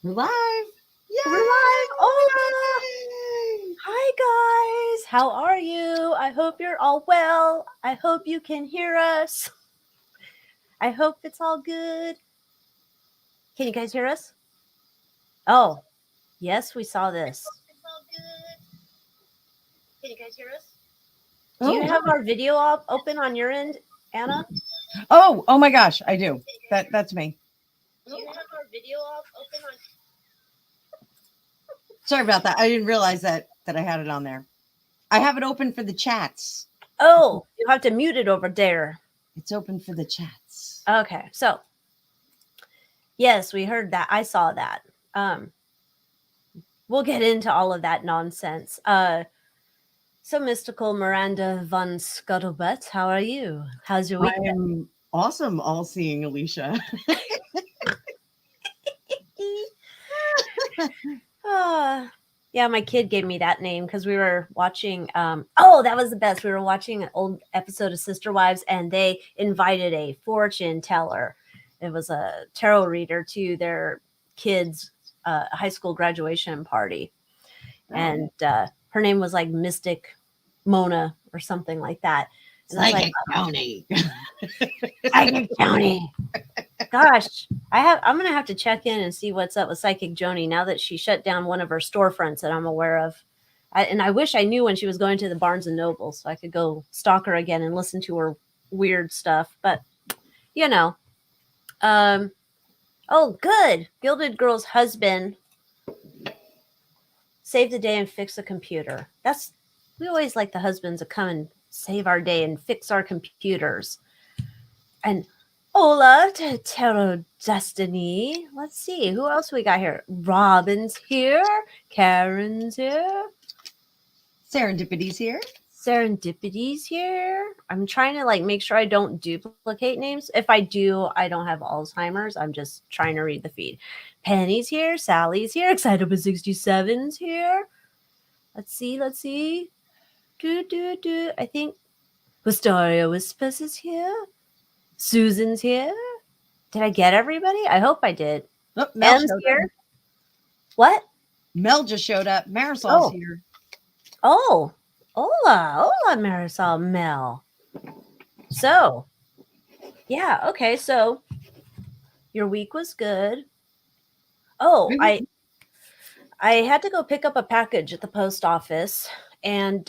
We're live. We're live. Hola. Yay! Hi, guys. How are you? I hope you're all well. I hope you can hear us. I hope it's all good. Can you guys hear us? Oh, yes, we saw this. It's all good. Can you guys hear us? Do you have our video open on your end, Anna? Oh my gosh, I do. That's me. Do you have our video open on? Sorry about that. I didn't realize that I had it on there. I have it open for the chats. Oh, you have to mute it over there. It's open for the chats. Okay, so yes, we heard that. I saw that. We'll get into all of that nonsense. So mystical Miranda von Scuttlebutt, how are you? How's your week? I am awesome, all seeing Alycia. Yeah, my kid gave me that name because we were watching. That was the best. We were watching an old episode of Sister Wives, and they invited a fortune teller. It was a tarot reader to their kids' high school graduation party, and her name was like Mystic Mona or something like that. And Psychic Tony. Psychic Joni. Gosh, I'm gonna have to check in and see what's up with Psychic Joni now that she shut down one of her storefronts that I'm aware of. And I wish I knew when she was going to the Barnes and Noble so I could go stalk her again and listen to her weird stuff. But you know, oh, good. Gilded Girl's husband saved the day and fixed the computer. We always like the husbands to come and save our day and fix our computers. And hola to Tarot Destiny. Let's see. Who else we got here? Robin's here. Karen's here. Serendipity's here. Serendipity's here. I'm trying to make sure I don't duplicate names. If I do, I don't have Alzheimer's. I'm just trying to read the feed. Penny's here. Sally's here. Excitable 67's here. Let's see. I think Wisteria Whispers is here. Susan's here. Did I get everybody? I hope I did. Oh, Mel M's showed here. up. What? Mel just showed up. Marisol's here. Oh, hola, Marisol Mel. So, yeah, okay. So, your week was good. Oh, I had to go pick up a package at the post office, and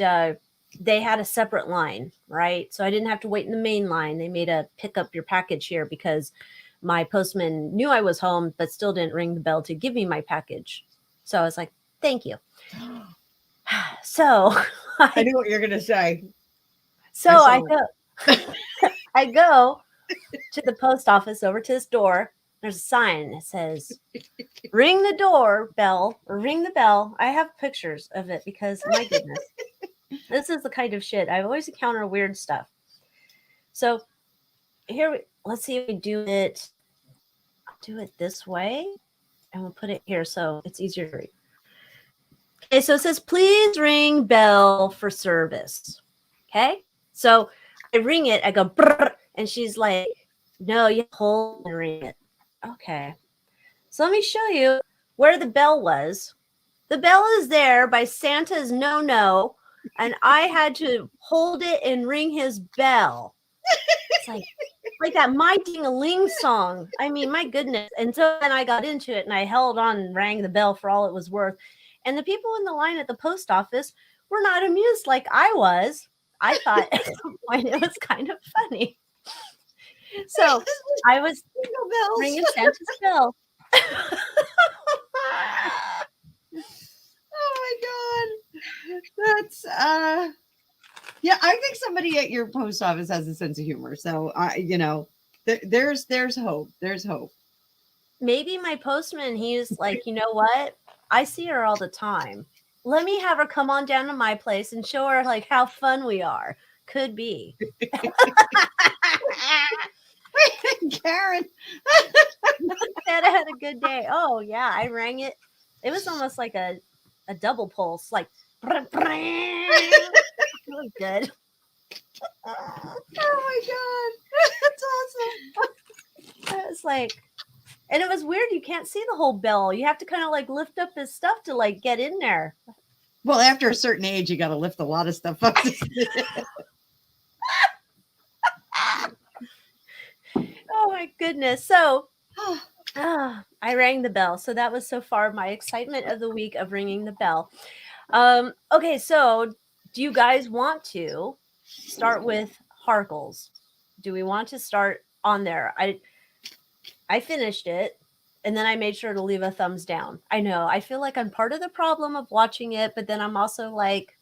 they had a separate line, right? So I didn't have to wait in the main line. They made a pick up your package here because my postman knew I was home, but still didn't ring the bell to give me my package. So I was like, thank you. So I knew what you're going to say. So I go to the post office over to this door. There's a sign that says, ring the bell. I have pictures of it because, my goodness, this is the kind of shit. I always encounter weird stuff. So here, let's see if we do it. I'll do it this way, and we'll put it here so it's easier to read. Okay, so it says, please ring bell for service. Okay, so I ring it. I go, brr, and she's like, no, you hold and ring it. Okay, so let me show you where the bell was. The bell is there by Santa's no, and I had to hold it and ring his bell. It's like that My Ding-a-Ling song. I mean, my goodness. And so then I got into it and I held on and rang the bell for all it was worth. And the people in the line at the post office were not amused like I was. I thought at some point it was kind of funny. So I was ringing Santa's bell. Oh my God. That's, yeah, I think somebody at your post office has a sense of humor. So, there's hope. There's hope. Maybe my postman, he's like, you know what? I see her all the time. Let me have her come on down to my place and show her how fun we are. Could be. Karen said I had a good day. Oh yeah, I rang it. It was almost like a double pulse, like it was good. Oh my God, that's awesome. I was like, And it was weird. You can't see the whole bell. You have to kind of like lift up his stuff to like get in there. Well, after a certain age, you got to lift a lot of stuff up. Oh my goodness. So I rang the bell. So that was so far my excitement of the week of ringing the bell. Okay, so do you guys want to start with Harkles? Do we want to start on there? I finished it and then I made sure to leave a thumbs down. I know. I feel like I'm part of the problem of watching it, but then I'm also like,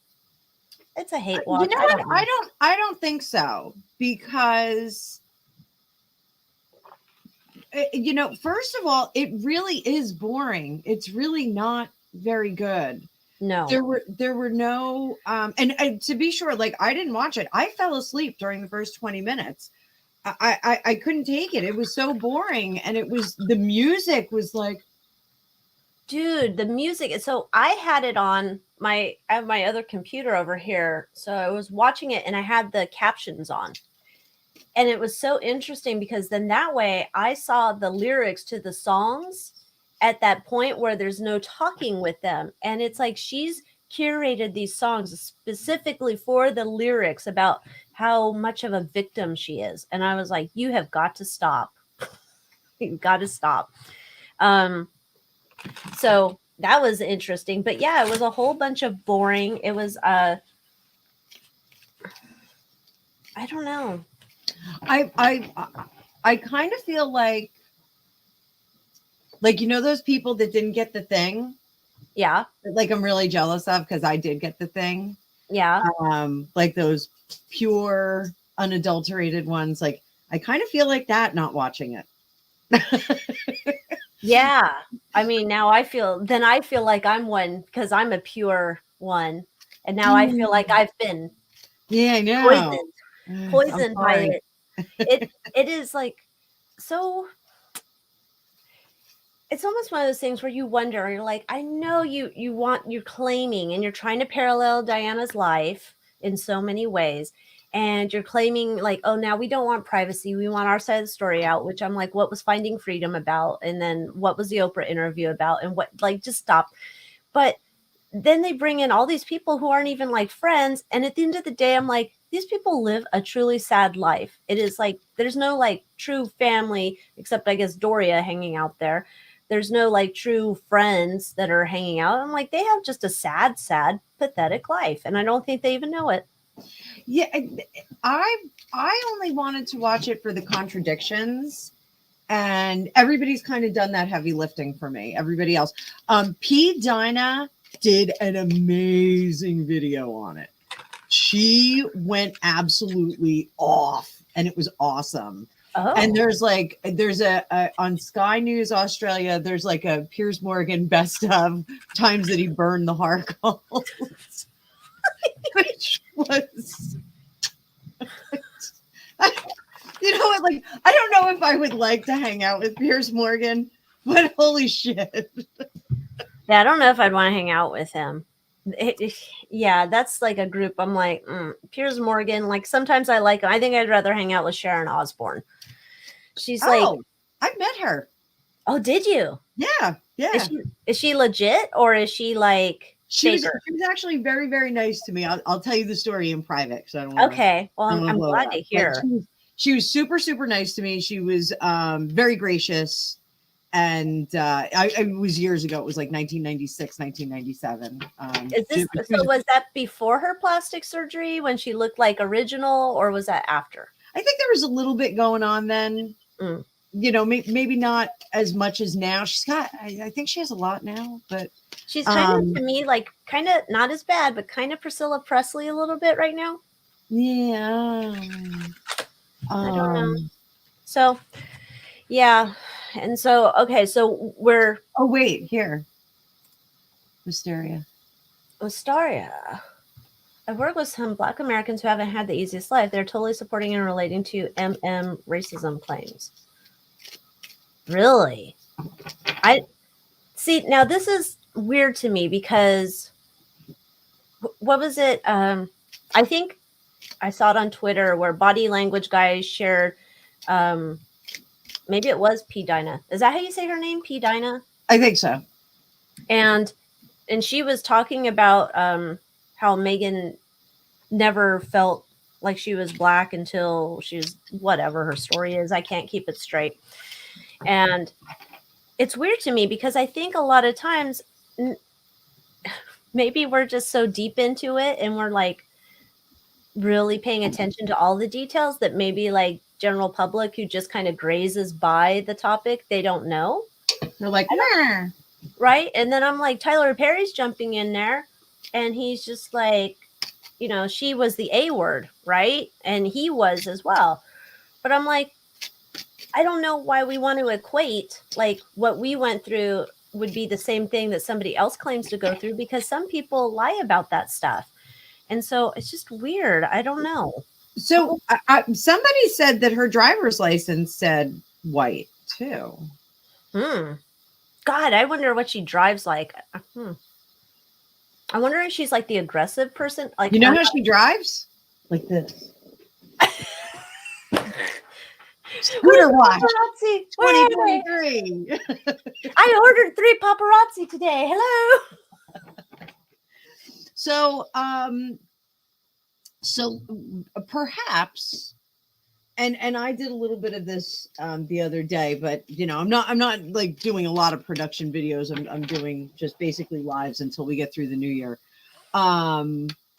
it's a hate watch. You know what? I don't think so, because first of all, it really is boring. It's really not very good. No. There were no and to be sure, like, I didn't watch it. I fell asleep during the first 20 minutes. I couldn't take it. It was so boring, and the music was like, dude, the music. So I had it on I have my other computer over here. So I was watching it and I had the captions on. And it was so interesting because then that way I saw the lyrics to the songs at that point where there's no talking with them. And it's like she's curated these songs specifically for the lyrics about how much of a victim she is. And I was like, you have got to stop. You've got to stop. So that was interesting. But yeah, it was a whole bunch of boring. It was I don't know. I kind of feel like those people that didn't get the thing. Yeah. Like, I'm really jealous of, because I did get the thing. Yeah. Like those pure, unadulterated ones. Like, I kind of feel like that not watching it. Yeah. I mean, now I feel like I'm one because I'm a pure one. And now I feel like I've been I know. Poisoned by it. It is like, so it's almost one of those things where you wonder, you're like, I know you're claiming and you're trying to parallel Diana's life in so many ways. And you're claiming like, oh, now we don't want privacy. We want our side of the story out, which I'm like, what was Finding Freedom about? And then what was the Oprah interview about? And what, like, just stop. But then they bring in all these people who aren't even like friends. And at the end of the day, I'm like, these people live a truly sad life. It is like, there's no like true family, except I guess Doria hanging out there. There's no like true friends that are hanging out. I'm like, they have just a sad, pathetic life. And I don't think they even know it. Yeah. I only wanted to watch it for the contradictions, and everybody's kind of done that heavy lifting for me. Everybody else. P. Dinah did an amazing video on it. She went absolutely off, and it was awesome. Oh. And there's a on Sky News Australia, there's like a Piers Morgan best of times that he burned the Harkles, which was, you know what, like, I don't know if I would like to hang out with Piers Morgan, but holy shit. Yeah, I don't know if I'd want to hang out with him. Yeah, that's like a group. I'm like, Piers Morgan. Like, sometimes I like him. I think I'd rather hang out with Sharon Osbourne. She's like, I met her. Oh, did you? Yeah. Is she legit, or is she like she was actually very, very nice to me. I'll tell you the story in private, so I don't want okay. Well, I'm glad to hear. She was super, super nice to me. She was very gracious. And it was years ago. It was like 1996, 1997. Was that before her plastic surgery when she looked like original, or was that after? I think there was a little bit going on then. You know, maybe not as much as now. She's got, I think she has a lot now, but she's kind of, to me, like, kind of not as bad, but kind of Priscilla Presley a little bit right now. Yeah. I don't know. So, yeah. And so, okay, so we're... Oh, wait, here. Wisteria. I work with some Black Americans who haven't had the easiest life. They're totally supporting and relating to racism claims. Really? I see. Now, this is weird to me because what was it? I think I saw it on Twitter where body language guys shared maybe it was P. Dinah. Is that how you say her name? P. Dinah? I think so. And she was talking about how Meghan never felt like she was Black until she was whatever her story is. I can't keep it straight. And it's weird to me because I think a lot of times maybe we're just so deep into it and we're like really paying attention to all the details that maybe like general public who just kind of grazes by the topic, they don't know. They're like, nah. Right. And then I'm like, Tyler Perry's jumping in there and he's just like, you know, she was the A word, right? And he was as well. But I'm like, I don't know why we want to equate like what we went through would be the same thing that somebody else claims to go through, because some people lie about that stuff. And so it's just weird. I don't know. So somebody said that her driver's license said white too. God, I wonder what she drives like. I wonder if she's like the aggressive person. Like, you know how she drives? Like this. Scooter watch. 2023. I ordered 3 paparazzi today. Hello. So perhaps, and I did a little bit of this the other day, but you know, I'm not like doing a lot of production videos. I'm doing just basically lives until we get through the new year.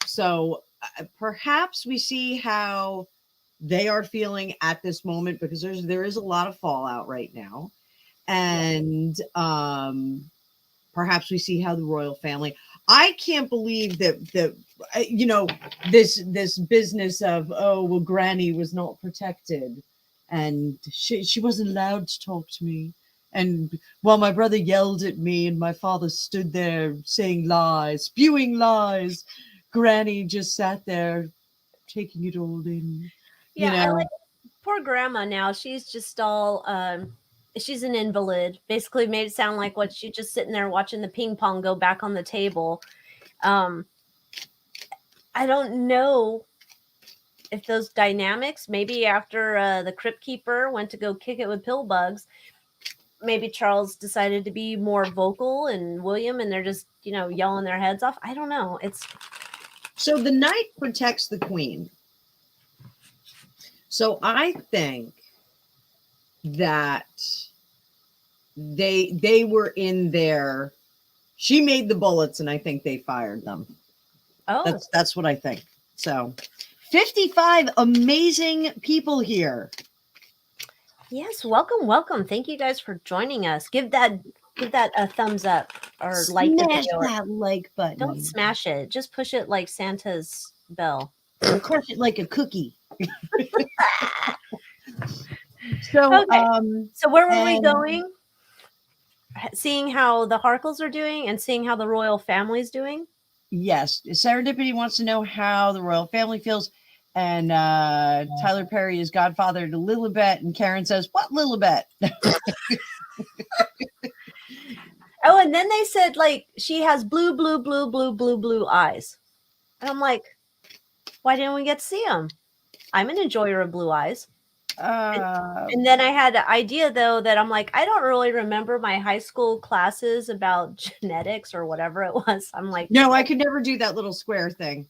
So perhaps we see how they are feeling at this moment, because there is a lot of fallout right now, and perhaps we see how the royal family. I can't believe that you know, this business of, oh well, Granny was not protected and she wasn't allowed to talk to me, and while my brother yelled at me and my father stood there saying lies, spewing lies, Granny just sat there taking it all in. Yeah, you know? I like poor grandma now. She's just all she's an invalid. Basically made it sound like what she's just sitting there watching the ping pong go back on the table. I don't know if those dynamics, maybe after the Crypt Keeper went to go kick it with Pillbugs, maybe Charles decided to be more vocal and William, and they're just, you know, yelling their heads off. I don't know. It's so the knight protects the queen. So I think that they were in there. She made the bullets, and I think they fired them. oh, That's what I think. So 55 amazing people here. yes, welcome. Thank you guys for joining us. Give that a thumbs up or like the Smash video. that like button. Don't smash it. Just push it like Santa's bell. Crush it like a cookie. So, Okay. So where were we and- going? Seeing how the Harkles are doing and seeing how the royal family's doing. Yes, Serendipity wants to know how the royal family feels, and Tyler Perry is godfather to Lilibet, and Karen says, "What Lilibet?" Oh, and then they said like she has blue eyes, and I'm like, why didn't we get to see them? I'm an enjoyer of blue eyes. And then I had an idea though that I'm like, I don't really remember my high school classes about genetics or whatever it was. I'm like, no, I could never do that little square thing.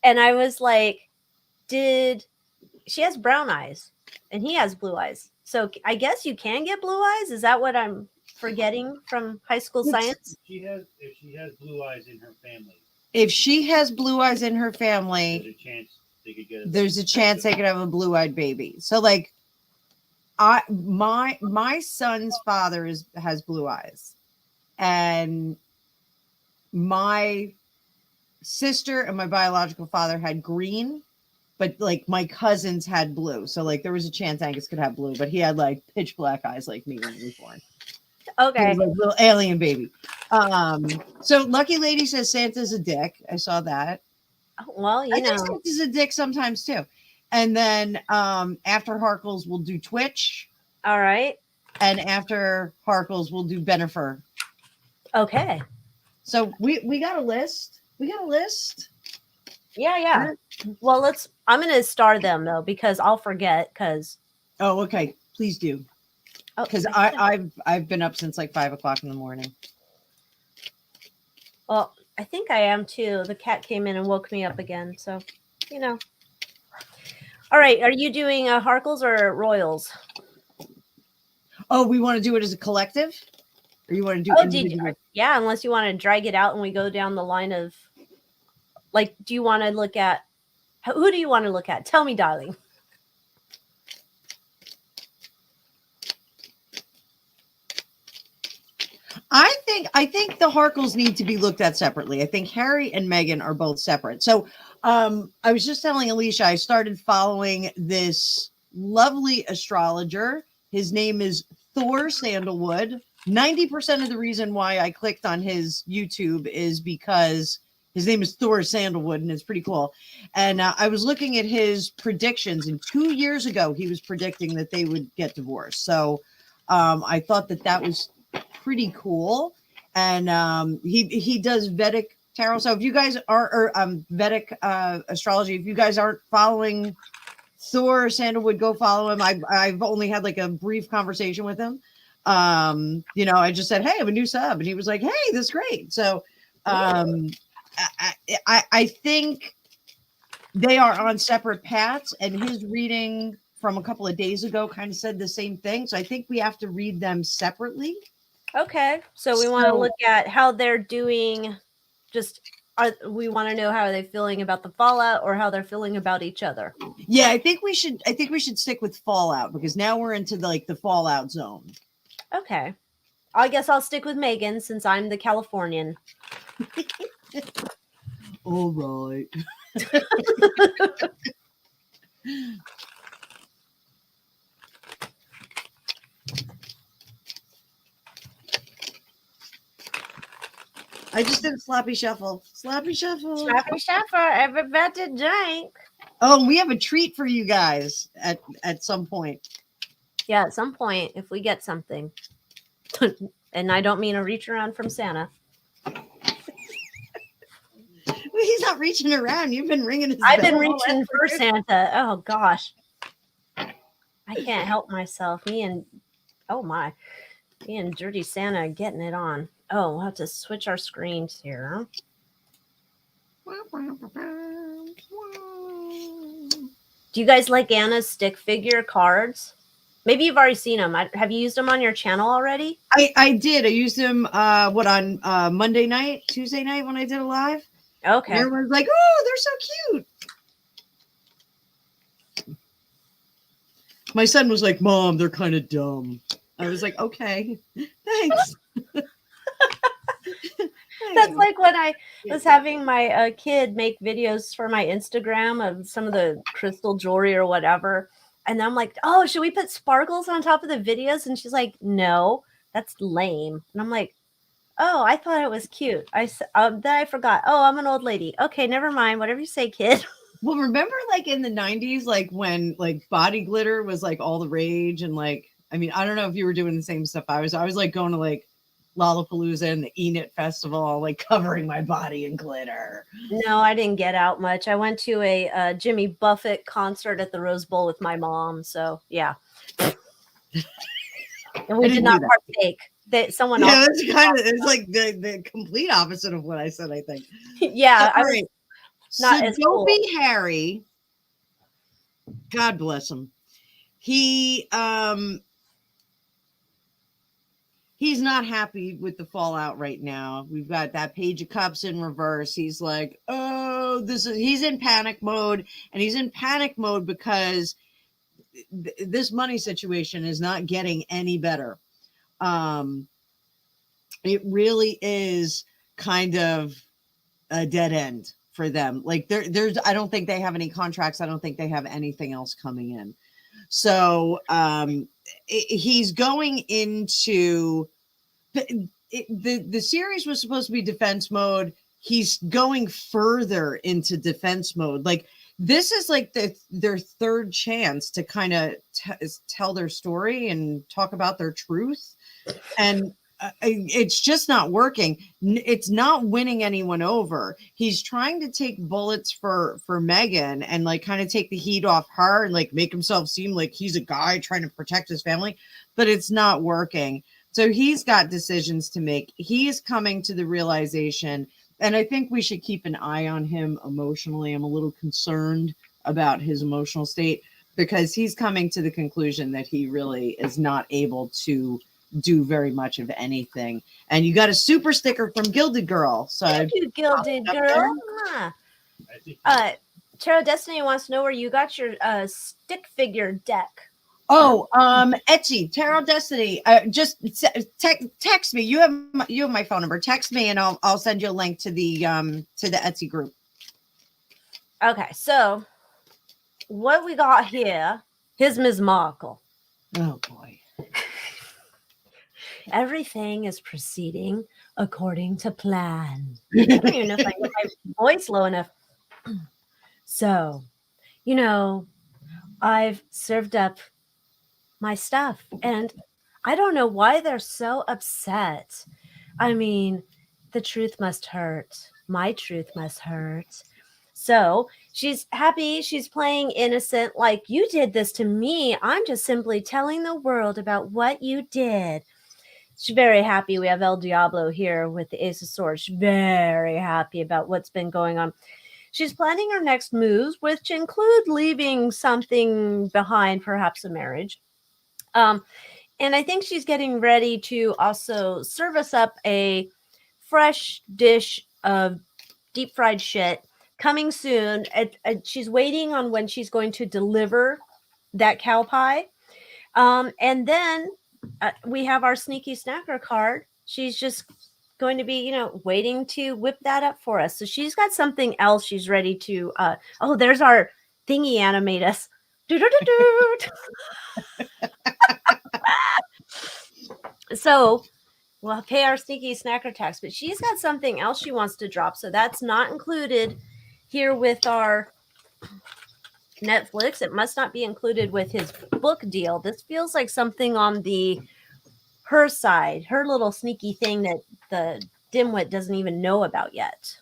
And I was like, she has brown eyes and he has blue eyes. So I guess you can get blue eyes. Is that what I'm forgetting from high school science? If she has blue eyes in her family. If she has blue eyes in her family, There's a chance they could get there's a chance they could have a blue-eyed baby. So like my son's father has blue eyes, and my sister and my biological father had green, but like my cousins had blue. So like there was a chance Angus could have blue, but he had like pitch black eyes like me when he was born. Okay. He was like a little alien baby. So Lucky Lady says Santa's a dick. I saw that. Well, I think Santa's a dick sometimes too. And then after Harkles, we'll do Twitch. All right. And after Harkles, we'll do Benifer. Okay. So we got a list. Yeah. Well, I'm going to star them though, because I'll forget. Oh, okay. Please do. Oh, because I think I've been up since like 5 o'clock in the morning. well, I think I am too. The cat came in and woke me up again. So, you know. All right. Are you doing Harkles or Royals? Oh, we want to do it as a collective, or you want to do Oh, individual? yeah, unless you want to drag it out and we go down the line of, like, do you want to look at, who do you want to look at? Tell me, darling. I think the Harkles need to be looked at separately. I think Harry and Meghan are both separate. So I was just telling Alycia, I started following this lovely astrologer. His name is Thor Sandalwood. 90% of the reason why I clicked on his YouTube is because his name is Thor Sandalwood, and it's pretty cool. And I was looking at his predictions, and 2 years ago, he was predicting that they would get divorced. So I thought that was pretty cool. And he does Vedic tarot. So if you guys are Vedic astrology, if you guys aren't following Thor Sandalwood, go follow him. I've only had like a brief conversation with him. I just said, hey, I have a new sub, and he was like, hey, this is great. So I think they are on separate paths, and his reading from a couple of days ago kind of said the same thing. So I think we have to read them separately. Okay. So we want to look at how they're doing. We want to know how they're feeling about the fallout or how they're feeling about each other. Yeah, I think we should stick with fallout, because now we're into the fallout zone. Okay. I guess I'll stick with Meghan since I'm the Californian. All right. I just did a sloppy shuffle. Sloppy shuffle. Sloppy shuffle. Everybody drink. Oh, we have a treat for you guys at some point. Yeah, at some point, if we get something. And I don't mean a reach around from Santa. He's not reaching around. You've been ringing his I've bell. been reaching for Santa. Oh, gosh. I can't help myself. Me and Dirty Santa are getting it on. Oh, we'll have to switch our screens here. Do you guys like Anna's stick figure cards? Maybe you've already seen them. Have you used them on your channel already? I did. I used them on Monday night, Tuesday night when I did a live. Okay. And everyone's like, oh, they're so cute. My son was like, Mom, they're kind of dumb. I was like, okay, thanks. That's like when I was having my kid make videos for my Instagram of some of the crystal jewelry or whatever. And I'm like, oh, should we put sparkles on top of the videos? And she's like, no, that's lame. And I'm like, oh, I thought it was cute. Then I forgot. Oh, I'm an old lady. Okay, never mind. Whatever you say, kid. Well, remember like in the 90s, like when like body glitter was like all the rage, and like, I mean, I don't know if you were doing the same stuff. I was like going to like Lollapalooza and the Enid Festival, like covering my body in glitter. No, I didn't get out much. I went to a Jimmy Buffett concert at the Rose Bowl with my mom. So yeah. And we did not partake. Someone else. Yeah, it's like the complete opposite of what I said, I think. Yeah. All right. Not so as don't cool. be Harry. God bless him. He's not happy with the fallout right now. We've got that Page of Cups in reverse. He's like, oh, he's in panic mode, and he's in panic mode because this money situation is not getting any better. It really is kind of a dead end for them. Like I don't think they have any contracts. I don't think they have anything else coming in. So he's going into the series was supposed to be defense mode. He's going further into defense mode. Like this is like their third chance to kind of tell their story and talk about their truth. And it's just not working. It's not winning anyone over. He's trying to take bullets for Meghan and like kind of take the heat off her and like make himself seem like he's a guy trying to protect his family, but it's not working. So he's got decisions to make. He is coming to the realization, and I think we should keep an eye on him emotionally. I'm a little concerned about his emotional state because he's coming to the conclusion that he really is not able to do very much of anything. And you got a super sticker from Gilded Girl. So Thank you, Gilded up Girl. there. Mwah. I think Tarot Destiny wants to know where you got your stick figure deck. Oh, Etsy, Tarot Destiny. Just text me. You have my phone number. Text me and I'll send you a link to the Etsy group. Okay, so what we got here, here's Ms. Markle. Oh boy. Everything is proceeding according to plan. I don't even know if I can get my voice low enough. So, I've served up my stuff and I don't know why they're so upset. I mean, the truth must hurt. My truth must hurt. So she's happy. She's playing innocent. Like, you did this to me. I'm just simply telling the world about what you did. She's very happy. We have El Diablo here with the Ace of Swords. She's very happy about what's been going on. She's planning her next moves, which include leaving something behind, perhaps a marriage. And I think she's getting ready to also serve us up a fresh dish of deep fried shit coming soon. She's waiting on when she's going to deliver that cow pie. And then we have our sneaky snacker card. She's just going to be, waiting to whip that up for us. So she's got something else she's ready to. There's our thingy animate us. So we'll pay our sneaky snacker tax, but she's got something else she wants to drop. So that's not included here with our Netflix. It must not be included with his book deal. This feels like something on her side, her little sneaky thing that the dimwit doesn't even know about yet.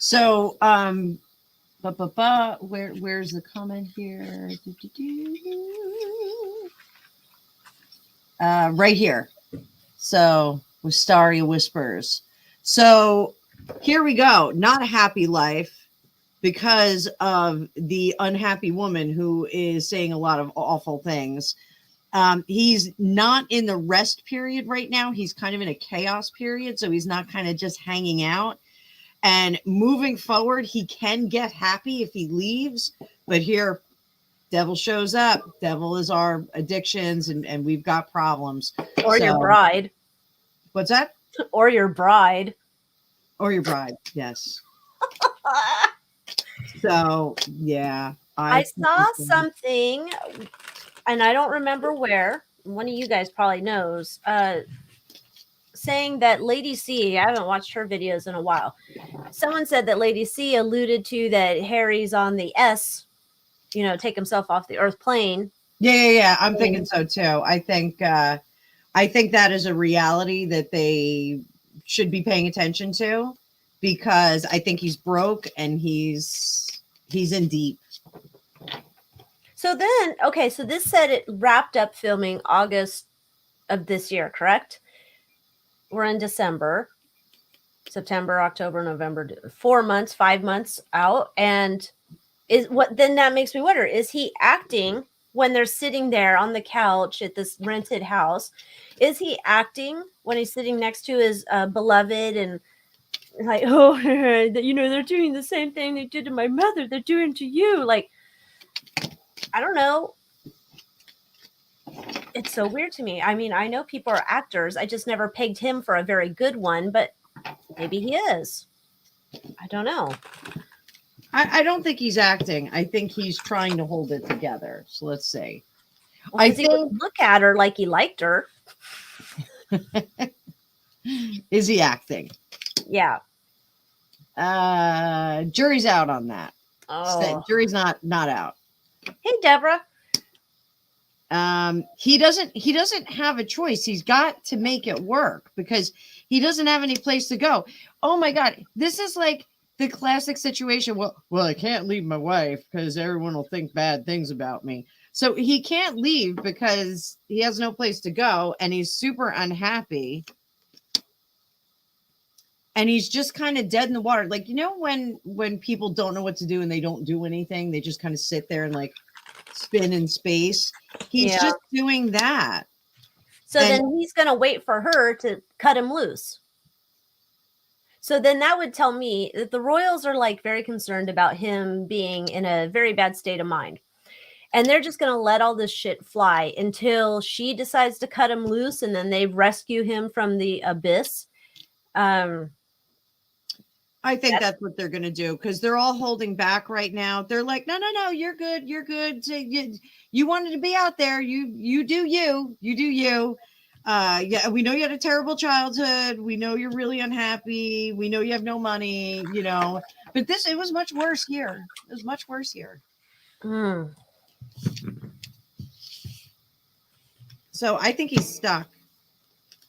So, where's the comment here? Right here. So, Wistaria Whispers. So, here we go. Not a happy life because of the unhappy woman who is saying a lot of awful things. He's not in the rest period right now. He's kind of in a chaos period. So, he's not kind of just hanging out. And moving forward, he can get happy if he leaves. But here, devil shows up. Devil is our addictions, and we've got problems. Or your bride. What's that? Or your bride. Or your bride, yes. So, yeah. I saw something, and I don't remember where. One of you guys probably knows. Saying that Lady C, I haven't watched her videos in a while. Someone said that Lady C alluded to that Harry's on the S, take himself off the Earth plane. Yeah. I'm thinking so too. I think that is a reality that they should be paying attention to, because I think he's broke and he's in deep. So then, okay, so this said it wrapped up filming August of this year, correct? We're in December, September, October, November, 4 months, 5 months out. And then that makes me wonder, is he acting when they're sitting there on the couch at this rented house? Is he acting when he's sitting next to his beloved and like, they're doing the same thing they did to my mother, they're doing to you? Like, I don't know. It's so weird to me. I mean, I know people are actors. I just never pegged him for a very good one, but maybe he is. I don't know. I don't think he's acting. I think he's trying to hold it together. So let's see. Well, I think look at her like he liked her. Is he acting? Yeah. Jury's out on that. Oh. Jury's not out. Hey, Deborah. He doesn't have a choice. He's got to make it work because he doesn't have any place to go. Oh my God, this is like the classic situation. Well, I can't leave my wife because everyone will think bad things about me. So he can't leave because he has no place to go, and he's super unhappy. And he's just kind of dead in the water. Like, you know, when people don't know what to do and they don't do anything, they just kind of sit there and like spin in space. He's Yeah. just doing that. So And- then he's going to wait for her to cut him loose. So then that would tell me that the royals are like very concerned about him being in a very bad state of mind. And they're just going to let all this shit fly until she decides to cut him loose and then they rescue him from the abyss. I think that's what they're going to do because they're all holding back right now. They're like, no, you're good. You're good. You wanted to be out there. You do you. You do you. Yeah, we know you had a terrible childhood. We know you're really unhappy. We know you have no money, you know. But it was much worse here. It was much worse here. Mm. So I think he's stuck,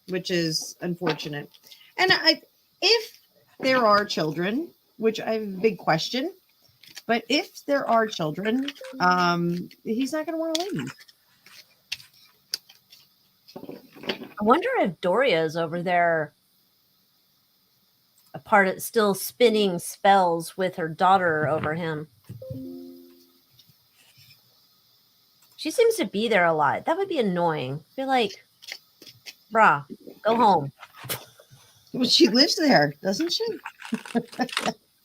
which is unfortunate. And if there are children, which I have a big question, but if there are children, he's not going to want to leave. I wonder if Doria is over there a part of still spinning spells with her daughter over him. She seems to be there a lot. That would be annoying. Be like, brah, go home. Well, she lives there, doesn't she?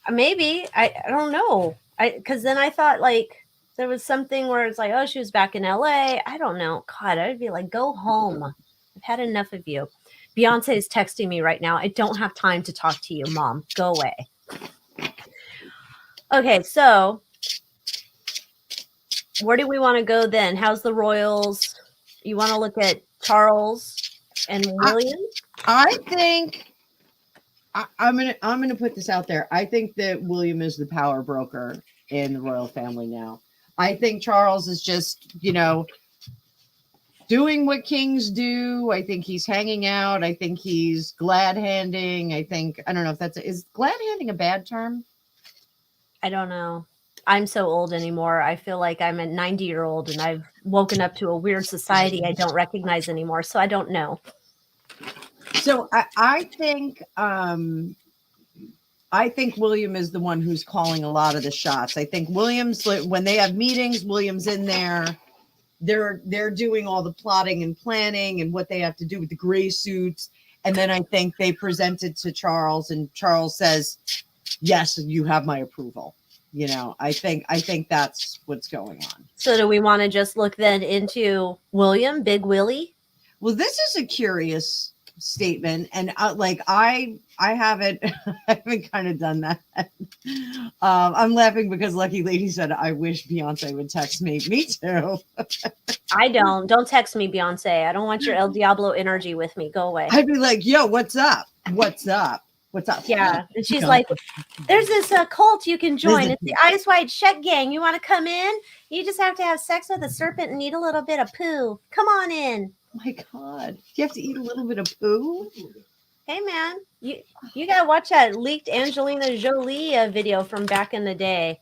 Maybe. I don't know. Because then I thought like there was something where it's like, oh, she was back in LA. I don't know. God, I'd be like, go home. I've had enough of you. Beyonce is texting me right now. I don't have time to talk to you, Mom. Go away. Okay, so where do we want to go then? How's the royals? You want to look at Charles and William? I think I'm gonna put this out there. I think that William is the power broker in the royal family now. I think Charles is just, you know, doing what kings do. I think he's hanging out. I think he's glad handing. I don't know if is glad handing a bad term? I don't know. I'm so old anymore. I feel like I'm a 90-year-old and I've woken up to a weird society I don't recognize anymore. So I don't know. So I think William is the one who's calling a lot of the shots. I think William's, when they have meetings, William's in there. They're doing all the plotting and planning and what they have to do with the gray suits. And then I think they present it to Charles and Charles says, yes, you have my approval. You know, I think that's what's going on. So do we want to just look then into William, Big Willie? Well, this is a curious statement, and I haven't kind of done that. I'm laughing because Lucky Lady said, I wish Beyonce would text me. Me too. I don't text me, Beyonce. I don't want your El Diablo energy with me. Go away. I'd be like, yo, what's up? What's up? Yeah. And she's like, there's this cult you can join. It's the Eyes Wide Shut Gang. You want to come in? You just have to have sex with a serpent and eat a little bit of poo. Come on in. Oh my God. You have to eat a little bit of poo? Hey, man. You got to watch that leaked Angelina Jolie video from back in the day.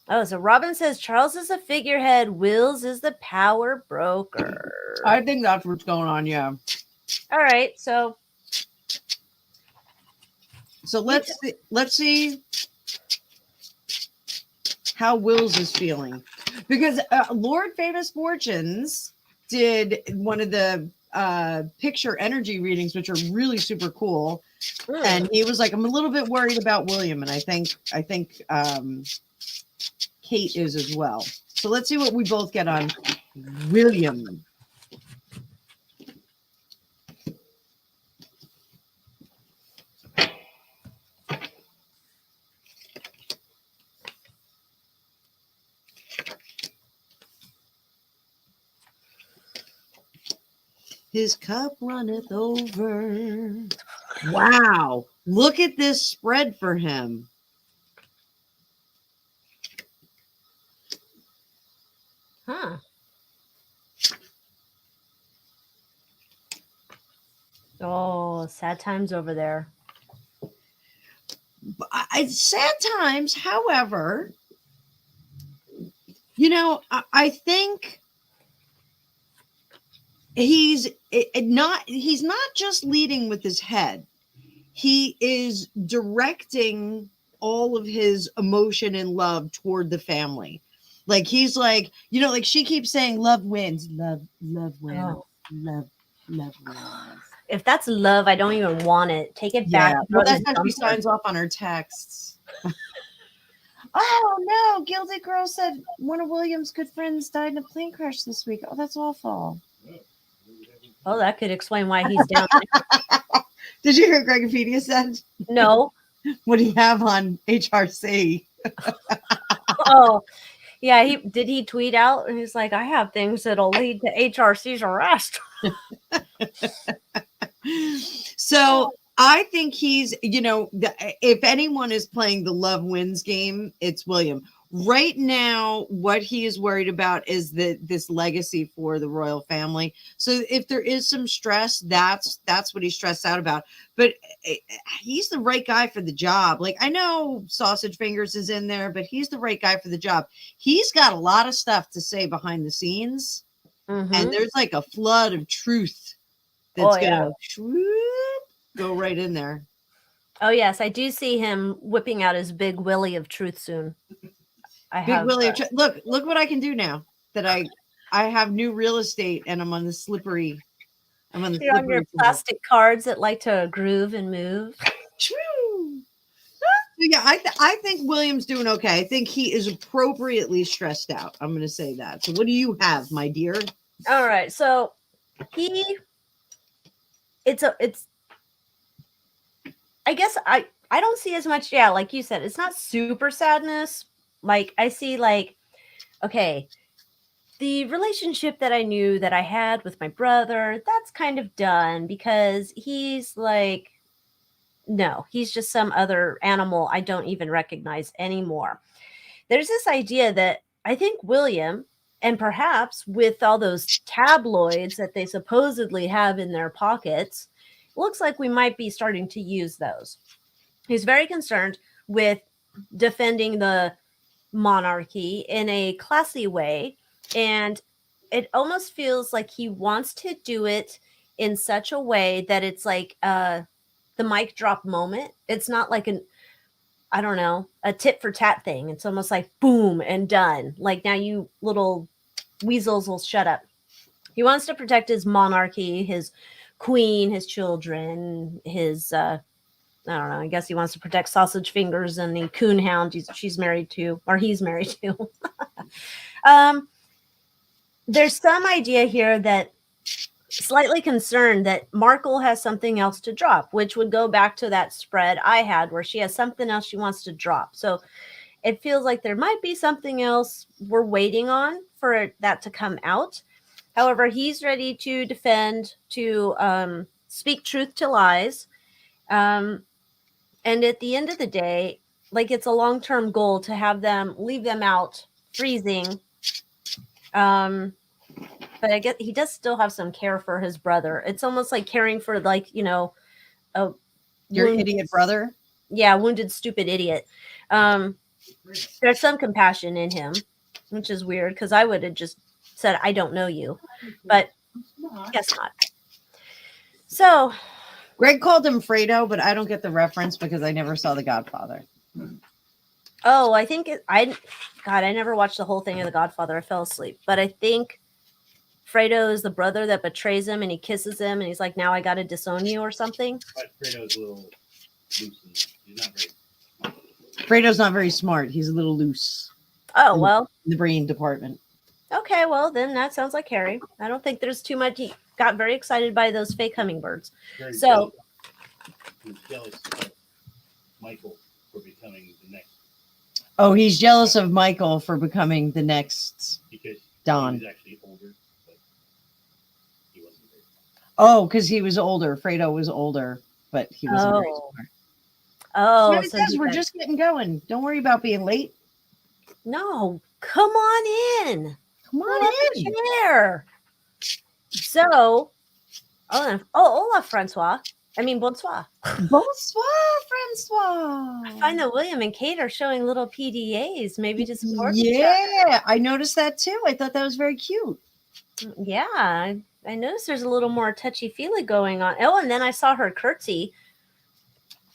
Oh, so Robin says Charles is a figurehead. Wills is the power broker. I think that's what's going on, yeah. All right, so let's see how Wills is feeling, because Lord Famous Fortunes did one of the picture energy readings, which are really super cool, and he was like, I'm a little bit worried about William, and I think Kate is as well. So let's see what we both get on William. His cup runneth over. Wow. Look at this spread for him. Huh. Oh, sad times over there. Sad times, however, I think he's not just leading with his head. He is directing all of his emotion and love toward the family. Like he's like, like she keeps saying love wins, love wins, Oh. love wins. If that's love, I don't even want it. Take it back. Yeah, Throw well, that's it in how the she dumpster. signs off on her texts. Oh no, Gilded Girl said one of William's good friends died in a plane crash this week. Oh, that's awful. Oh, that could explain why he's down. Did you hear what Gregopedia said? No. What do you have on HRC? Oh, yeah. He tweet out and he's like, I have things that'll lead to HRC's arrest. So I think he's, if anyone is playing the love wins game, it's William. Right now, what he is worried about is this legacy for the royal family. So if there is some stress, that's what he's stressed out about. But he's the right guy for the job. Like, I know Sausage Fingers is in there, but he's the right guy for the job. He's got a lot of stuff to say behind the scenes, and there's like a flood of truth that's gonna go right in there. Oh yes, I do see him whipping out his big willy of truth soon. Look what I can do now that I have new real estate and I'm on the slippery. You're on your plastic cards that like to groove and move. True. Yeah, I think William's doing okay. I think he is appropriately stressed out. I'm going to say that. So what do you have, my dear? All right. So it's I guess I don't see as much. Yeah, like you said, it's not super sadness. Like I see okay, the relationship that I knew that I had with my brother, that's kind of done because he's like, no, he's just some other animal I don't even recognize anymore. There's this idea that I think William, and perhaps with all those tabloids that they supposedly have in their pockets, looks like we might be starting to use those. He's very concerned with defending the monarchy in a classy way, and it almost feels like he wants to do it in such a way that it's like the mic drop moment. It's not like I don't know, a tit for tat thing. It's almost like boom and done. Like now you little weasels will shut up. He wants to protect his monarchy, his queen, his children, his I don't know. I guess he wants to protect Sausage Fingers and the coon hound she's married to, or he's married to. There's some idea here that slightly concerned that Markle has something else to drop, which would go back to that spread I had where she has something else she wants to drop. So it feels like there might be something else we're waiting on for that to come out. However, he's ready to defend, to speak truth to lies. And at the end of the day, like it's a long-term goal to have them leave them out freezing. But I guess he does still have some care for his brother. It's almost like caring for your idiot brother. Yeah, wounded, stupid idiot. There's some compassion in him, which is weird because I would have just said, I don't know you, but guess not. So Greg called him Fredo, but I don't get the reference because I never saw The Godfather. Oh, I think I never watched the whole thing of The Godfather. I fell asleep, but I think Fredo is the brother that betrays him and he kisses him and he's like, now I got to disown you or something. But Fredo's a little loose. He's not very smart. Fredo's not very smart. He's a little loose. Oh, well. In the brain department. Okay, well, then that sounds like Harry. I don't think there's too much. He got very excited by those fake hummingbirds. Very so he's jealous of Michael for becoming the next. Oh, he's jealous of Michael for becoming the next because Don. He was actually older, but he wasn't very smart. Oh, because he was older. Fredo was older, but he wasn't very smart. Oh, so we're just getting going. Don't worry about being late. No, come on in. Come Pull on up a in. chair. So, hola, Francois. I mean, bonsoir. Bonsoir, Francois. I find that William and Kate are showing little PDAs, maybe to support each other. Yeah, I noticed that too. I thought that was very cute. Yeah, I noticed there's a little more touchy-feely going on. Oh, and then I saw her curtsy.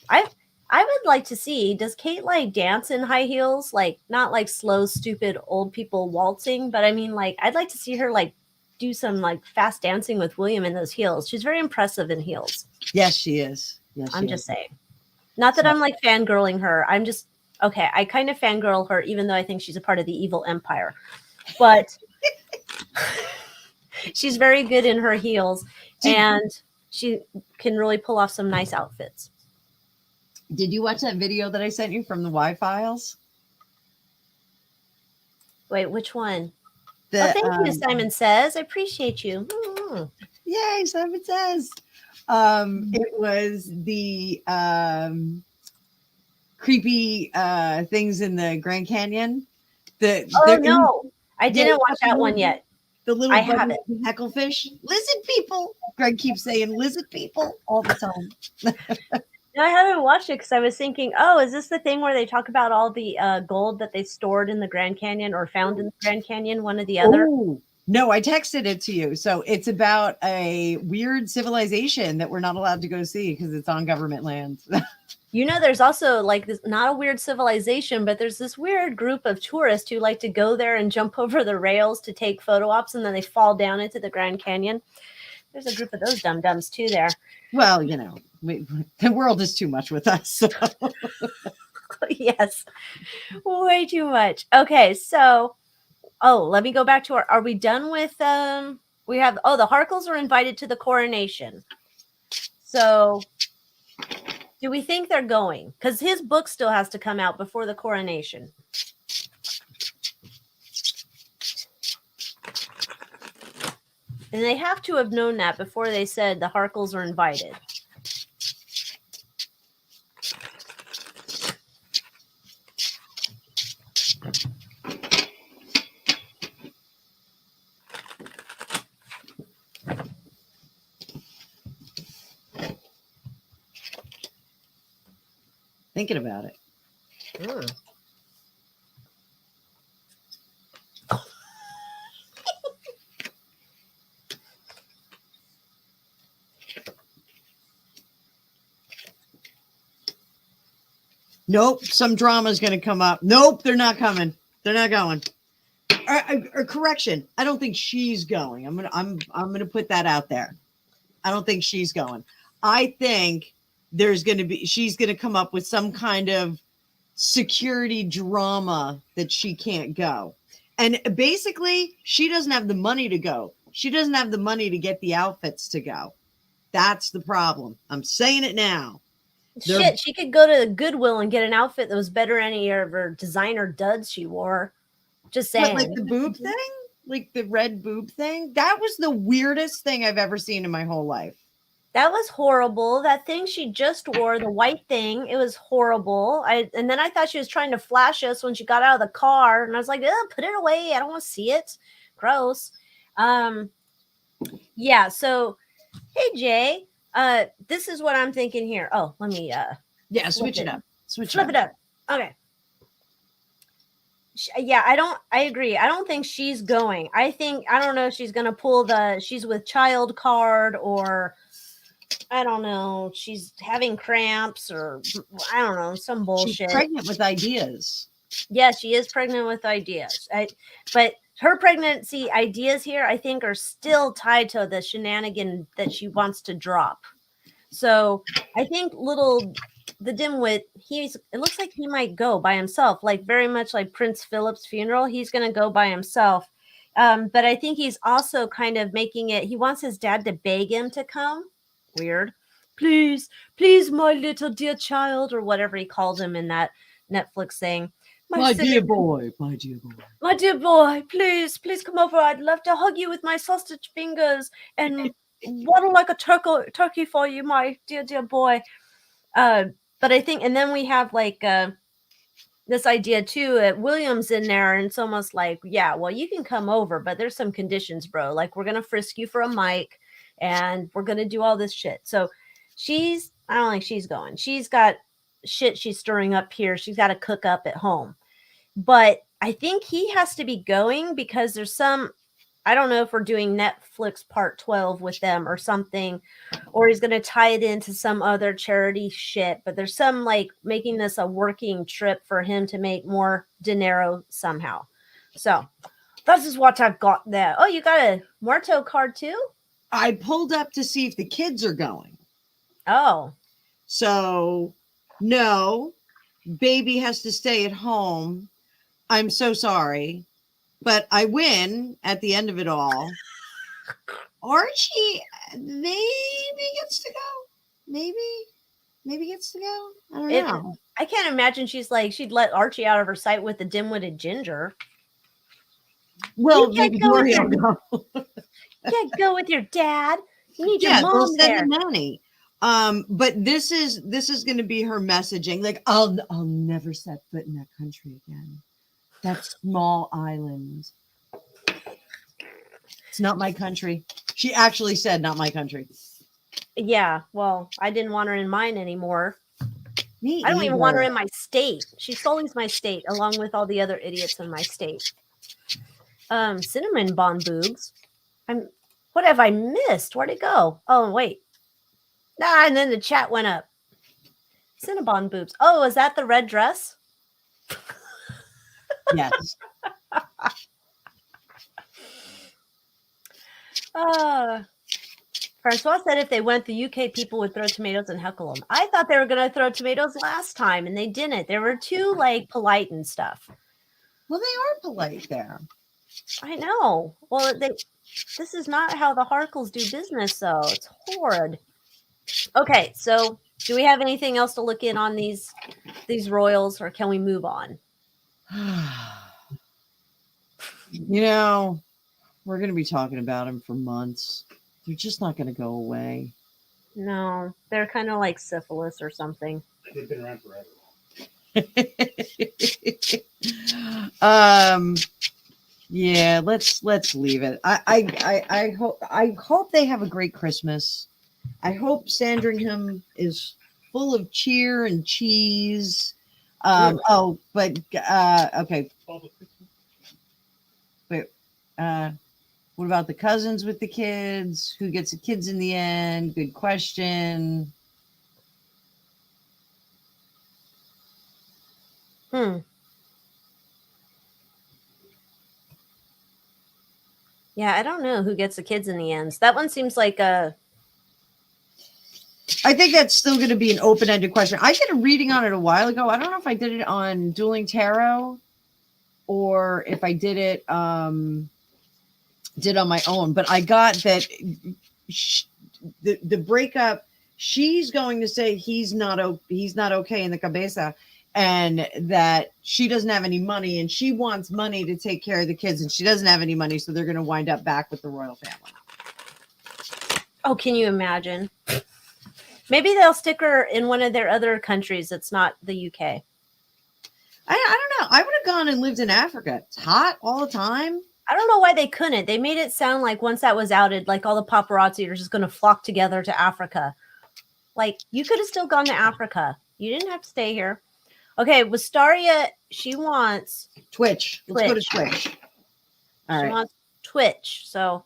I would like to see, does Kate like dance in high heels? Like not like slow, stupid old people waltzing, but I mean like I'd like to see her like do some like fast dancing with William in those heels. She's very impressive in heels. Yes, she is. Yes, I'm she just is. saying. Not that So- I'm like fangirling her. I'm just okay, I kind of fangirl her even though I think she's a part of the evil empire. But she's very good in her heels and she can really pull off some nice outfits. Did you watch that video that I sent you from the Y-Files? Wait, which one? The, Oh, thank you, Simon Says. I appreciate you. Mm. Yay, Simon Says. It was the creepy things in the Grand Canyon. Oh they're no, I Yeah, didn't watch the that one little- yet. The little I have buddy hecklefish, lizard people. Greg keeps saying lizard people all the time. No, I haven't watched it because I was thinking, oh, is this the thing where they talk about all the gold that they stored in the Grand Canyon or found in the Grand Canyon, one or the other? Oh, no, I texted it to you. So it's about a weird civilization that we're not allowed to go see because it's on government land. You know, there's also like this, not a weird civilization, but there's this weird group of tourists who like to go there and jump over the rails to take photo ops and then they fall down into the Grand Canyon. There's a group of those dum-dums too there. Well, the world is too much with us. So. Yes, way too much. Okay, so let me go back to are we done with we have the Harkles are invited to the coronation. So do we think they're going? Because his book still has to come out before the coronation. And they have to have known that before they said the Harkles are invited. Thinking about it. Nope, some drama is going to come up. Nope, they're not coming. They're not going. Or correction, I don't think she's going. I'm gonna put that out there. I don't think she's going. I think she's gonna come up with some kind of security drama that she can't go. And basically, she doesn't have the money to go. She doesn't have the money to get the outfits to go. That's the problem. I'm saying it now. Shit, she could go to Goodwill and get an outfit that was better than any of her designer duds she wore. Just saying. What, like the boob thing? Like the red boob thing? That was the weirdest thing I've ever seen in my whole life. That was horrible. That thing she just wore, the white thing, it was horrible. And then I thought she was trying to flash us when she got out of the car. And I was like, put it away. I don't want to see it. Gross. Yeah, so hey Jay, this is what I'm thinking here. Oh, let me switch it up. Flip it up. Okay. Yeah, I agree. I don't think she's going. I don't know if she's going to pull she's with child card or I don't know, she's having cramps or I don't know, some bullshit. She's pregnant with ideas. Yeah, she is pregnant with ideas. But her pregnancy ideas here, I think, are still tied to the shenanigan that she wants to drop. So I think the dimwit, it looks like he might go by himself, like very much like Prince Philip's funeral. He's going to go by himself. But I think he's also kind of making it, he wants his dad to beg him to come. Weird. Please, my little dear child, or whatever he calls him in that Netflix thing. My dear boy, please come over. I'd love to hug you with my sausage fingers and waddle like a turkey for you, my dear boy. But I think, and then we have like this idea too at Williams in there, and it's almost like, yeah, well, you can come over, but there's some conditions, bro. Like, we're gonna frisk you for a mic, and we're gonna do all this shit. So I don't think she's going. She's got shit she's stirring up here. She's got to cook up at home. But I think he has to be going because there's some, I don't know if we're doing Netflix part 12 with them or something, or he's going to tie it into some other charity shit. But there's some like making this a working trip for him to make more dinero somehow. So this is what I've got there. Oh, you got a Muerto card too? I pulled up to see if the kids are going. Oh. So, no, baby has to stay at home. I'm so sorry, but I win at the end of it all. Archie maybe gets to go. Maybe gets to go. I don't know. I can't imagine she'd let Archie out of her sight with the dim-witted ginger. Well, you Victoria go. Can't go with your dad. You need your They'll mom send there. the nanny. But this is going to be her messaging. Like, I'll never set foot in that country again. That small island. It's not my country. She actually said, not my country. Yeah, well, I didn't want her in mine anymore. Me I don't even either. want her in my state. She sullies my state along with all the other idiots in my state. Cinnamon bun boobs. What have I missed? Where'd it go? Oh, wait. And then the chat went up. Cinnabon boobs. Oh, is that the red dress? Yes. Francois said if they went, the UK people would throw tomatoes and heckle them. I thought they were going to throw tomatoes last time, and they didn't. They were too, polite and stuff. Well, they are polite there. I know. Well, this is not how the Harkles do business, though. It's horrid. Okay, so do we have anything else to look in on these royals, or can we move on? We're going to be talking about them for months. They're just not going to go away. No, they're kind of like syphilis or something. They've been around forever. Yeah, let's leave it. I hope they have a great Christmas. I hope Sandringham is full of cheer and cheese. Okay. Wait, what about the cousins with the kids? Who gets the kids in the end? Good question. Yeah, I don't know who gets the kids in the end. That one seems like a... I think that's still going to be an open-ended question. I did a reading on it a while ago. I don't know if I did it on Dueling Tarot or if I did it did on my own. But I got that the breakup. She's going to say he's not okay in the cabeza, and that she doesn't have any money, and she wants money to take care of the kids, and she doesn't have any money, so they're going to wind up back with the royal family. Oh, can you imagine? Maybe they'll stick her in one of their other countries that's not the UK. I don't know. I would have gone and lived in Africa. It's hot all the time. I don't know why they couldn't. They made it sound like once that was outed, like all the paparazzi are just going to flock together to Africa. Like, you could have still gone to Africa. You didn't have to stay here. Okay, Wistaria, she wants Twitch. Let's go to Twitch. All right. Wants Twitch. So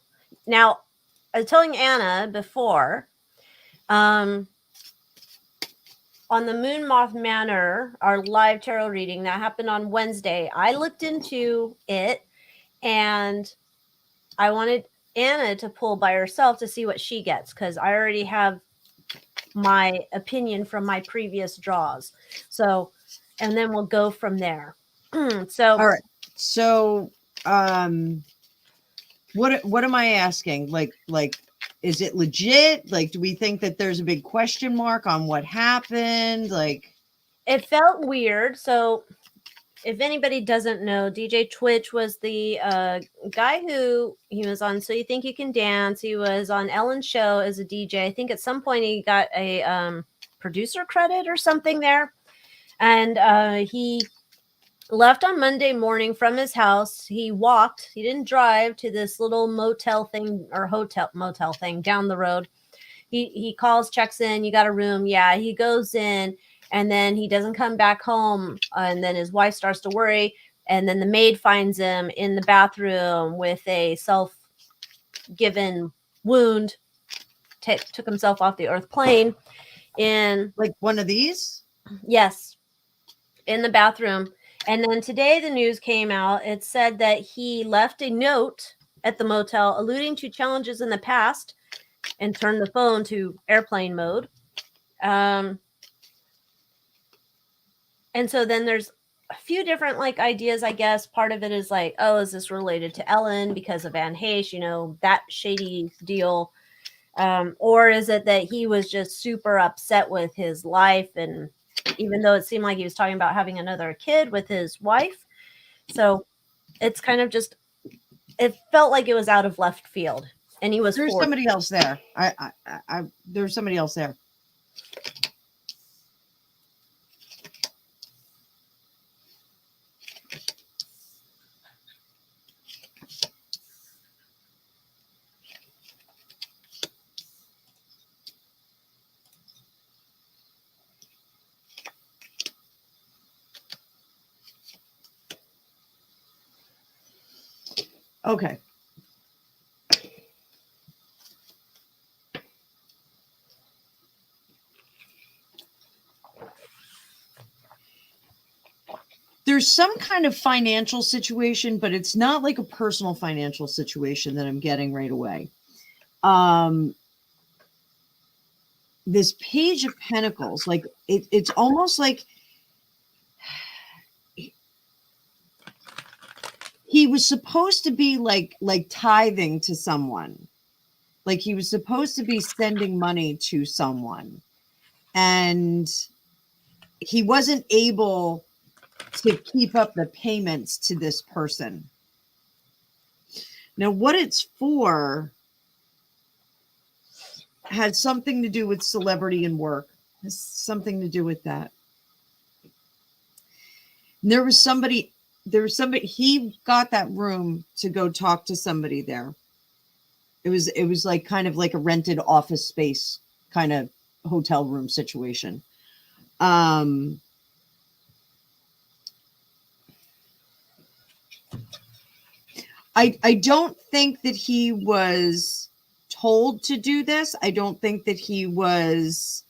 now, I was telling Anna before, on the Moon Moth Manor, our live tarot reading that happened on Wednesday, I looked into it and I wanted Anna to pull by herself to see what she gets, because I already have my opinion from my previous draws. So, and then we'll go from there. So, all right. So, what am I asking? Like, is it legit? Like, do we think that there's a big question mark on what happened? Like, it felt weird. So, if anybody doesn't know, DJ Twitch was the guy who he was on So You Think You Can Dance. He was on Ellen's show as a DJ. I think at some point he got a producer credit or something there. And he left on Monday morning from his house. He walked, he didn't drive to this little motel thing or motel thing down the road. He calls, checks in, you got a room. Yeah, he goes in and then he doesn't come back home. And then his wife starts to worry. And then the maid finds him in the bathroom with a self-given wound, took himself off the earth plane. In Like one of these? yes, in the bathroom. And then today the news came out. It said that he left a note at the motel alluding to challenges in the past and turned the phone to airplane mode. And so then there's a few different like ideas, I guess. Part of it is like, oh, is this related to Ellen because of Anne Heche, that shady deal? Or is it that he was just super upset with his life, and even though it seemed like he was talking about having another kid with his wife, so it's kind of just, it felt like it was out of left field, and he was There's 40. somebody else there. There's somebody else there. Okay. There's some kind of financial situation, but it's not like a personal financial situation that I'm getting right away. This Page of Pentacles, like it's almost like he was supposed to be like tithing to someone. Like he was supposed to be sending money to someone, and he wasn't able to keep up the payments to this person. Now, what it's for has something to do with celebrity and work. Has something to do with that. And there was somebody, he got that room to go talk to somebody there. It was like kind of like a rented office space kind of hotel room situation. I don't think that he was told to do this. I don't think that he was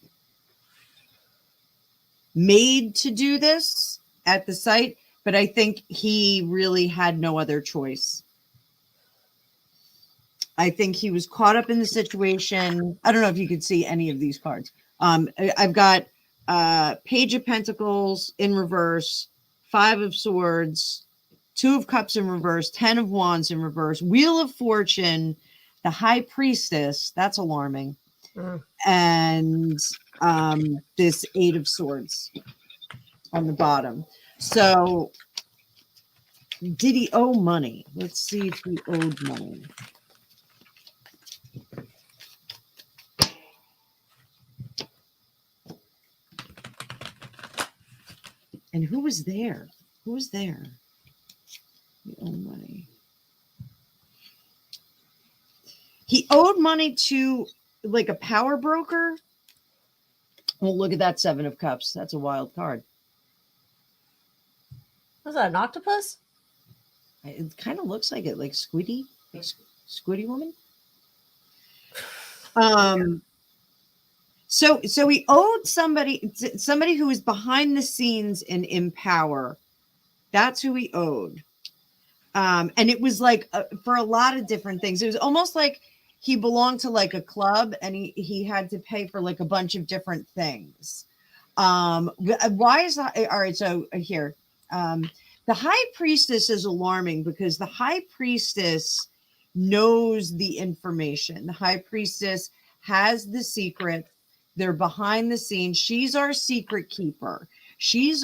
made to do this at the site, but I think he really had no other choice. I think he was caught up in the situation. I don't know if you could see any of these cards. I've got Page of Pentacles in reverse, 5 of Swords, 2 of Cups in reverse, 10 of Wands in reverse, Wheel of Fortune, the High Priestess. That's alarming. And this 8 of Swords on the bottom. So did he owe money? Let's see if he owed money. And who was there? Who was there? He owed money. He owed money to like a power broker. Well, look at that 7 of Cups. That's a wild card. Was that an octopus? It kind of looks like it, like Squiddy, like Squiddy Woman. So he owed somebody who was behind the scenes and in power. That's who he owed. And it was like for a lot of different things. It was almost like he belonged to like a club, and he had to pay for like a bunch of different things. Why is that? All right, so here, the High Priestess is alarming because the High Priestess knows the information. The High Priestess has the secret. They're behind the scenes. She's our secret keeper. She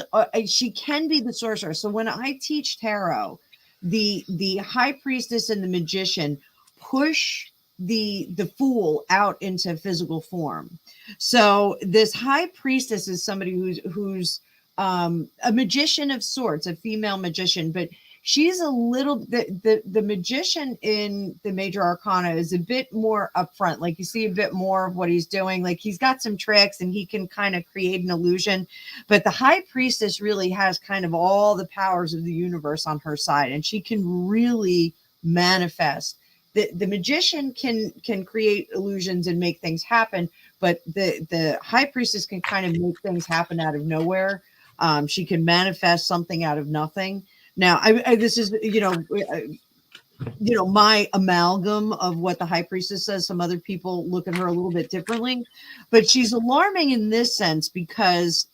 can be the sorcerer. So when I teach tarot, the High Priestess and the Magician push the fool out into physical form. So this High Priestess is somebody who's a magician of sorts, a female magician, but she's a little the magician in the major arcana is a bit more upfront. Like you see a bit more of what he's doing. Like he's got some tricks and he can kind of create an illusion, but the high priestess really has kind of all the powers of the universe on her side, and she can really manifest. The magician can create illusions and make things happen, but the high priestess can kind of make things happen out of nowhere. She can manifest something out of nothing. Now, this is my amalgam of what the high priestess says. Some other people look at her a little bit differently, but she's alarming in this sense because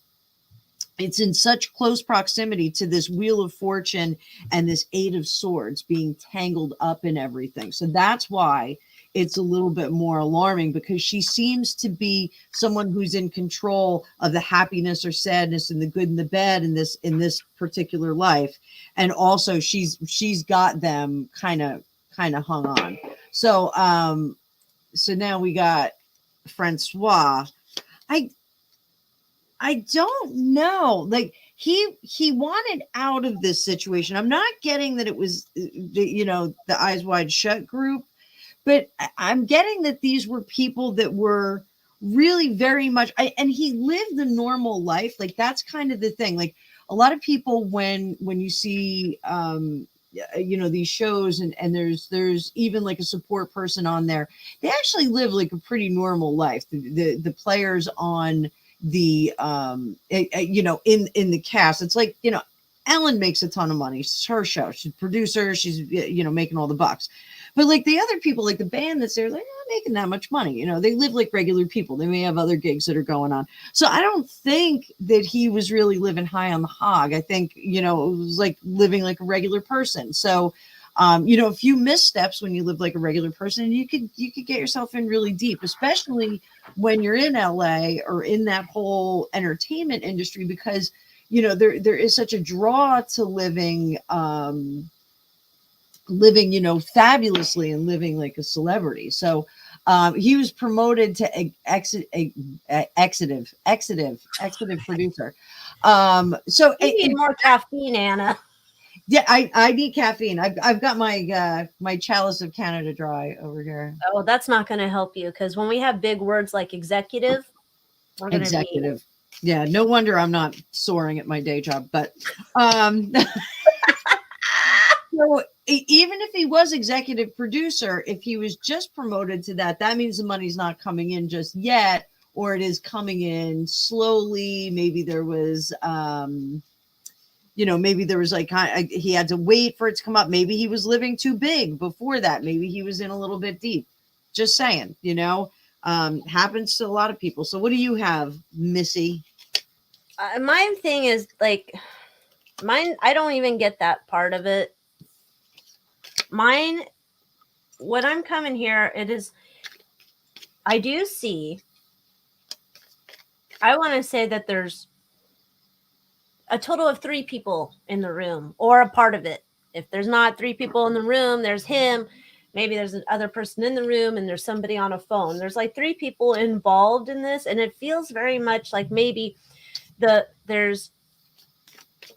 it's in such close proximity to this Wheel of Fortune and this Eight of Swords being tangled up in everything. So that's why it's a little bit more alarming, because she seems to be someone who's in control of the happiness or sadness and the good and the bad in this particular life. And also she's got them kind of hung on. So so now we got Francois. I don't know. Like he wanted out of this situation. I'm not getting that it was the Eyes Wide Shut group, but I'm getting that these were people that were really very much, and he lived the normal life. Like that's kind of the thing. Like a lot of people, when you see, these shows and there's even like a support person on there, they actually live like a pretty normal life. The players on the in the cast, it's like, Ellen makes a ton of money. It's her show. She's a producer. She's making all the bucks. But like the other people, like the band that's there, like not making that much money. They live like regular people. They may have other gigs that are going on. So I don't think that he was really living high on the hog. I think it was like living like a regular person. So a few missteps when you live like a regular person, you could get yourself in really deep, especially when you're in LA or in that whole entertainment industry, because there is such a draw to living fabulously and living like a celebrity. So he was promoted to executive producer. So You need more caffeine, Anna. yeah, I need caffeine. I've got my Chalice of Canada Dry over here. Oh, that's not going to help you, because when we have big words like executive, we're going to be Executive. Yeah, no wonder I'm not soaring at my day job. But so even if he was executive producer, if he was just promoted to that means the money's not coming in just yet, or it is coming in slowly. Maybe there was maybe there was like he had to wait for it to come up. Maybe he was living too big before that. Maybe he was in a little bit deep. Just saying, happens to a lot of people. So what do you have, Missy? my thing is like mine. I don't even get that part of it. Mine, when I'm coming here, it is, I do see, I want to say that there's a total of 3 people in the room or a part of it. If there's not 3 people in the room, there's him. Maybe there's another person in the room and there's somebody on a phone. There's like 3 people involved in this. And it feels very much like maybe there's,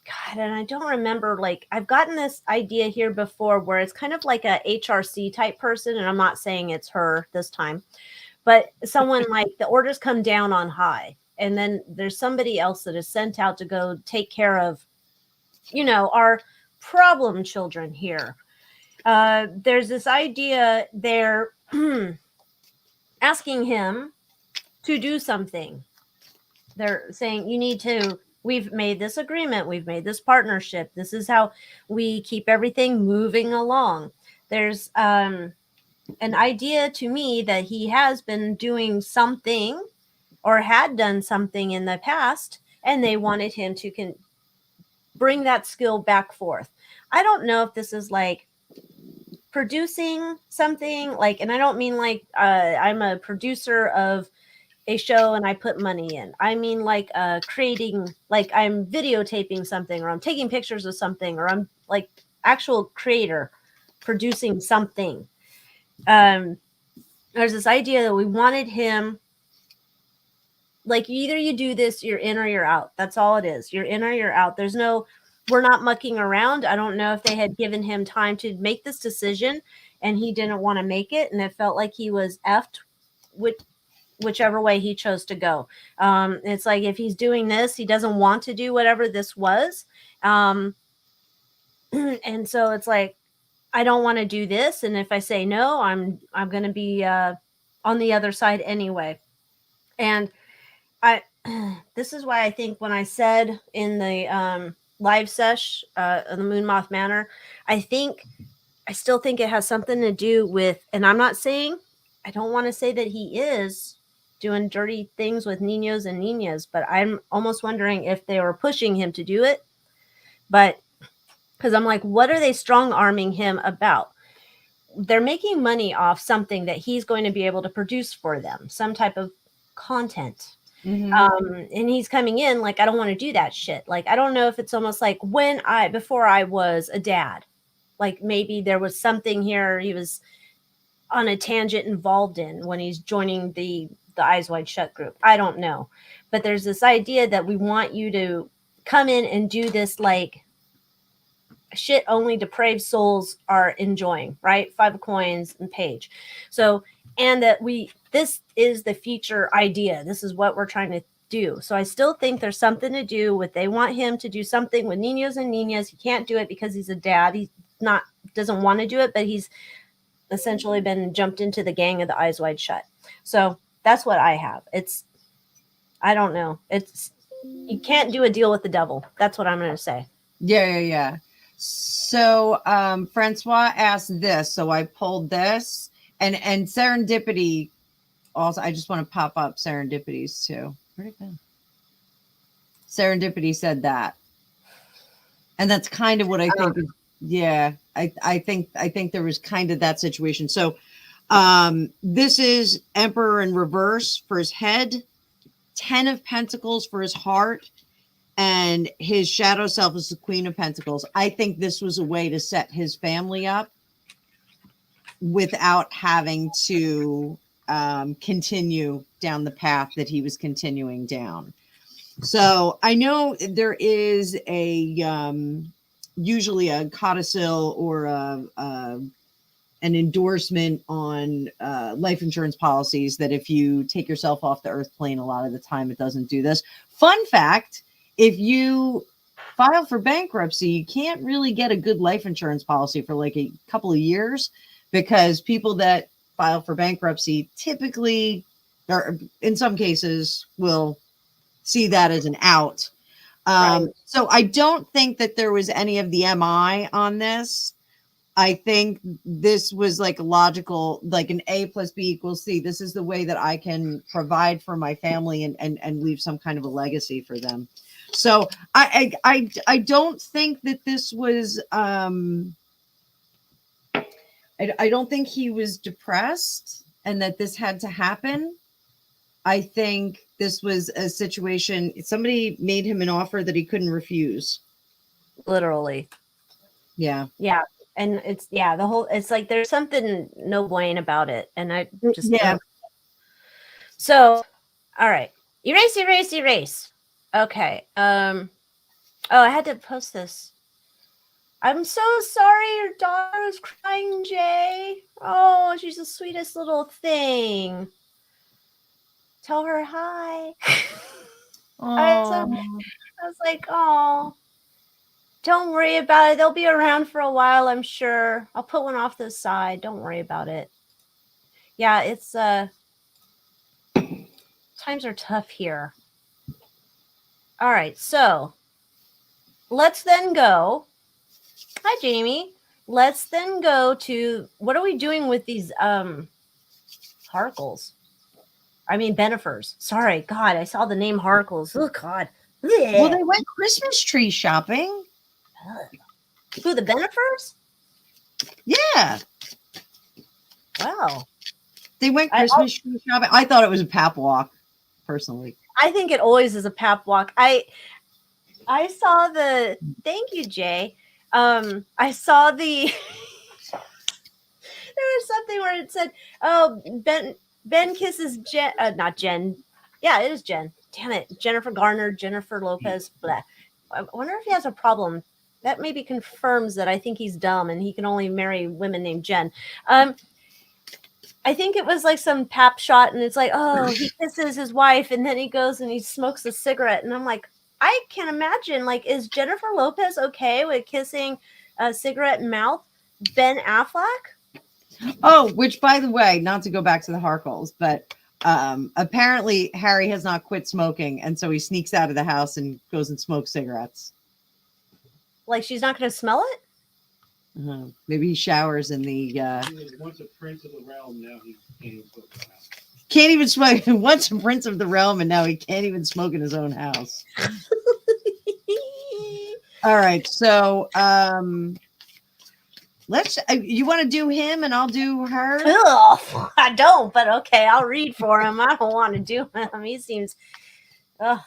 God, and I don't remember, like I've gotten this idea here before where it's kind of like a HRC type person. And I'm not saying it's her this time, but someone like the orders come down on high. And then there's somebody else that is sent out to go take care of, our problem children here. There's this idea they're asking him to do something. They're saying, we've made this agreement. We've made this partnership. This is how we keep everything moving along. There's an idea to me that he has been doing something or had done something in the past, and they wanted him to bring that skill back forth. I don't know if this is like producing something, like, and I don't mean like I'm a producer of a show and I put money in. I mean like creating, like I'm videotaping something, or I'm taking pictures of something, or I'm like actual creator producing something. There's this idea that we wanted him like either you do this, you're in or you're out. That's all it is. You're in or you're out. There's no, we're not mucking around. I don't know if they had given him time to make this decision and he didn't want to make it. And it felt like he was effed with whichever way he chose to go. It's like, if he's doing this, he doesn't want to do whatever this was. And so it's like, I don't want to do this. And if I say no, I'm going to be on the other side anyway. And this is why I think when I said in the live sesh in the Moon Moth Manor, I still think it has something to do with, and I'm not saying, I don't want to say that he is doing dirty things with niños and niñas, but I'm almost wondering if they were pushing him to do it. But because I'm like, what are they strong arming him about? They're making money off something that he's going to be able to produce for them, some type of content. And he's coming in like, I don't want to do that shit. Like, I don't know if it's almost like before I was a dad, like maybe there was something here he was on a tangent involved in when he's joining the Eyes Wide Shut group. I don't know. But there's this idea that we want you to come in and do this like shit only depraved souls are enjoying, right? 5 of coins and page. So, and that this is the future idea. This is what we're trying to do. So I still think there's something to do with, they want him to do something with niños and niñas. He can't do it because he's a dad. He doesn't want to do it, but he's essentially been jumped into the gang of the Eyes Wide Shut. So that's what I have. I don't know. You can't do a deal with the devil. That's what I'm going to say. Yeah. So Francois asked this, so I pulled this, and serendipity also. I just want to pop up serendipities too. Where'd it go? Serendipity said that, and that's kind of what I think. Yeah, I think there was kind of that situation. So this is Emperor in reverse for his head, 10 of Pentacles for his heart, and his shadow self is the Queen of Pentacles. I think this was a way to set his family up without having to continue down the path that he was continuing down. So I know there is usually a codicil or an endorsement on life insurance policies that if you take yourself off the earth plane, a lot of the time it doesn't do this. Fun fact, if you file for bankruptcy, you can't really get a good life insurance policy for like a couple of years, because people that file for bankruptcy typically, or in some cases, will see that as an out. Right. So I don't think that there was any of the MI on this. I think this was like logical, like an A plus B equals C. This is the way that I can provide for my family and leave some kind of a legacy for them. So I don't think that this was, I don't think he was depressed and that this had to happen. I think this was a situation, somebody made him an offer that he couldn't refuse. Literally. Yeah. Yeah. And it's like there's something no blame about it. And I just, So, all right. Erase. Okay. Oh, I had to post this. I'm so sorry your daughter is crying, Jay. Oh, she's the sweetest little thing. Tell her hi. I was like, oh, don't worry about it. They'll be around for a while, I'm sure. I'll put one off to the side. Don't worry about it. Yeah, it's times are tough here. All right, so let's then go. Hi, Jamie. Let's then go to, what are we doing with these Harkles? I mean, Benefers. Sorry, God, I saw the name Harkles. Oh, God. Well, they went Christmas tree shopping. Who, the Benefers? Yeah. Wow. They went Christmas tree shopping. I thought it was a pap walk, personally. I think it always is a pap walk. I saw the, thank you, Jay. I saw the, there was something where it said, oh, Ben kisses Jen, not Jen. Yeah, it is Jen. damn it, Jennifer Garner, Jennifer Lopez. Blah. I wonder if he has a problem. That maybe confirms that I think he's dumb and he can only marry women named Jen. I think it was like some pap shot, and it's like, oh, he kisses his wife, and then he goes and he smokes a cigarette, and I'm like, I can't imagine. Like, is Jennifer Lopez okay with kissing a cigarette mouth? Ben Affleck? Oh, which by the way, not to go back to the Harkles, but apparently Harry has not quit smoking, and so he sneaks out of the house and goes and smokes cigarettes. Like, she's not going to smell it? Maybe he showers in the. He was once a prince of the realm. Now he can't even smoke in the house. Can't even smoke. Once a prince of the realm, and now he can't even smoke in his own house. All right, so let's. You want to do him, and I'll do her. Ugh, I don't, but okay, I'll read for him. I don't want to do him. He seems. Ugh.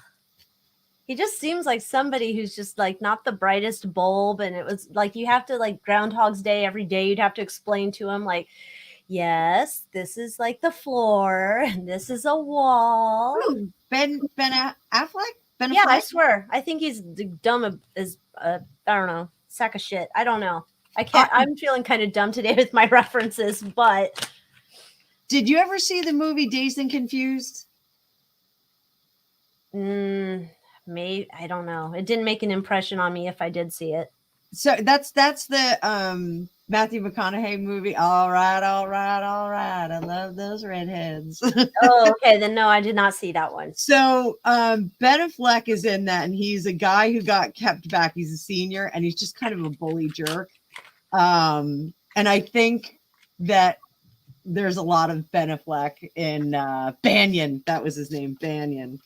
He just seems like somebody who's just like not the brightest bulb. And it was like you have to like Groundhog's Day every day. You'd have to explain to him, like, yes, this is like the floor and this is a wall. Ooh, Ben Affleck? Ben Yeah, Affleck? I swear. I think he's dumb as I don't know, sack of shit. I don't know. I can't. I'm feeling kind of dumb today with my references, but. Did you ever see the movie Dazed and Confused? Maybe, I don't know. It didn't make an impression on me if I did see it. So that's the Matthew McConaughey movie. All right. I love those redheads. Oh, okay. Then no, I did not see that one. So Ben Affleck is in that, and he's a guy who got kept back. He's a senior, and he's just kind of a bully jerk. And I think that there's a lot of Ben Affleck in Banyan. That was his name, Banyan.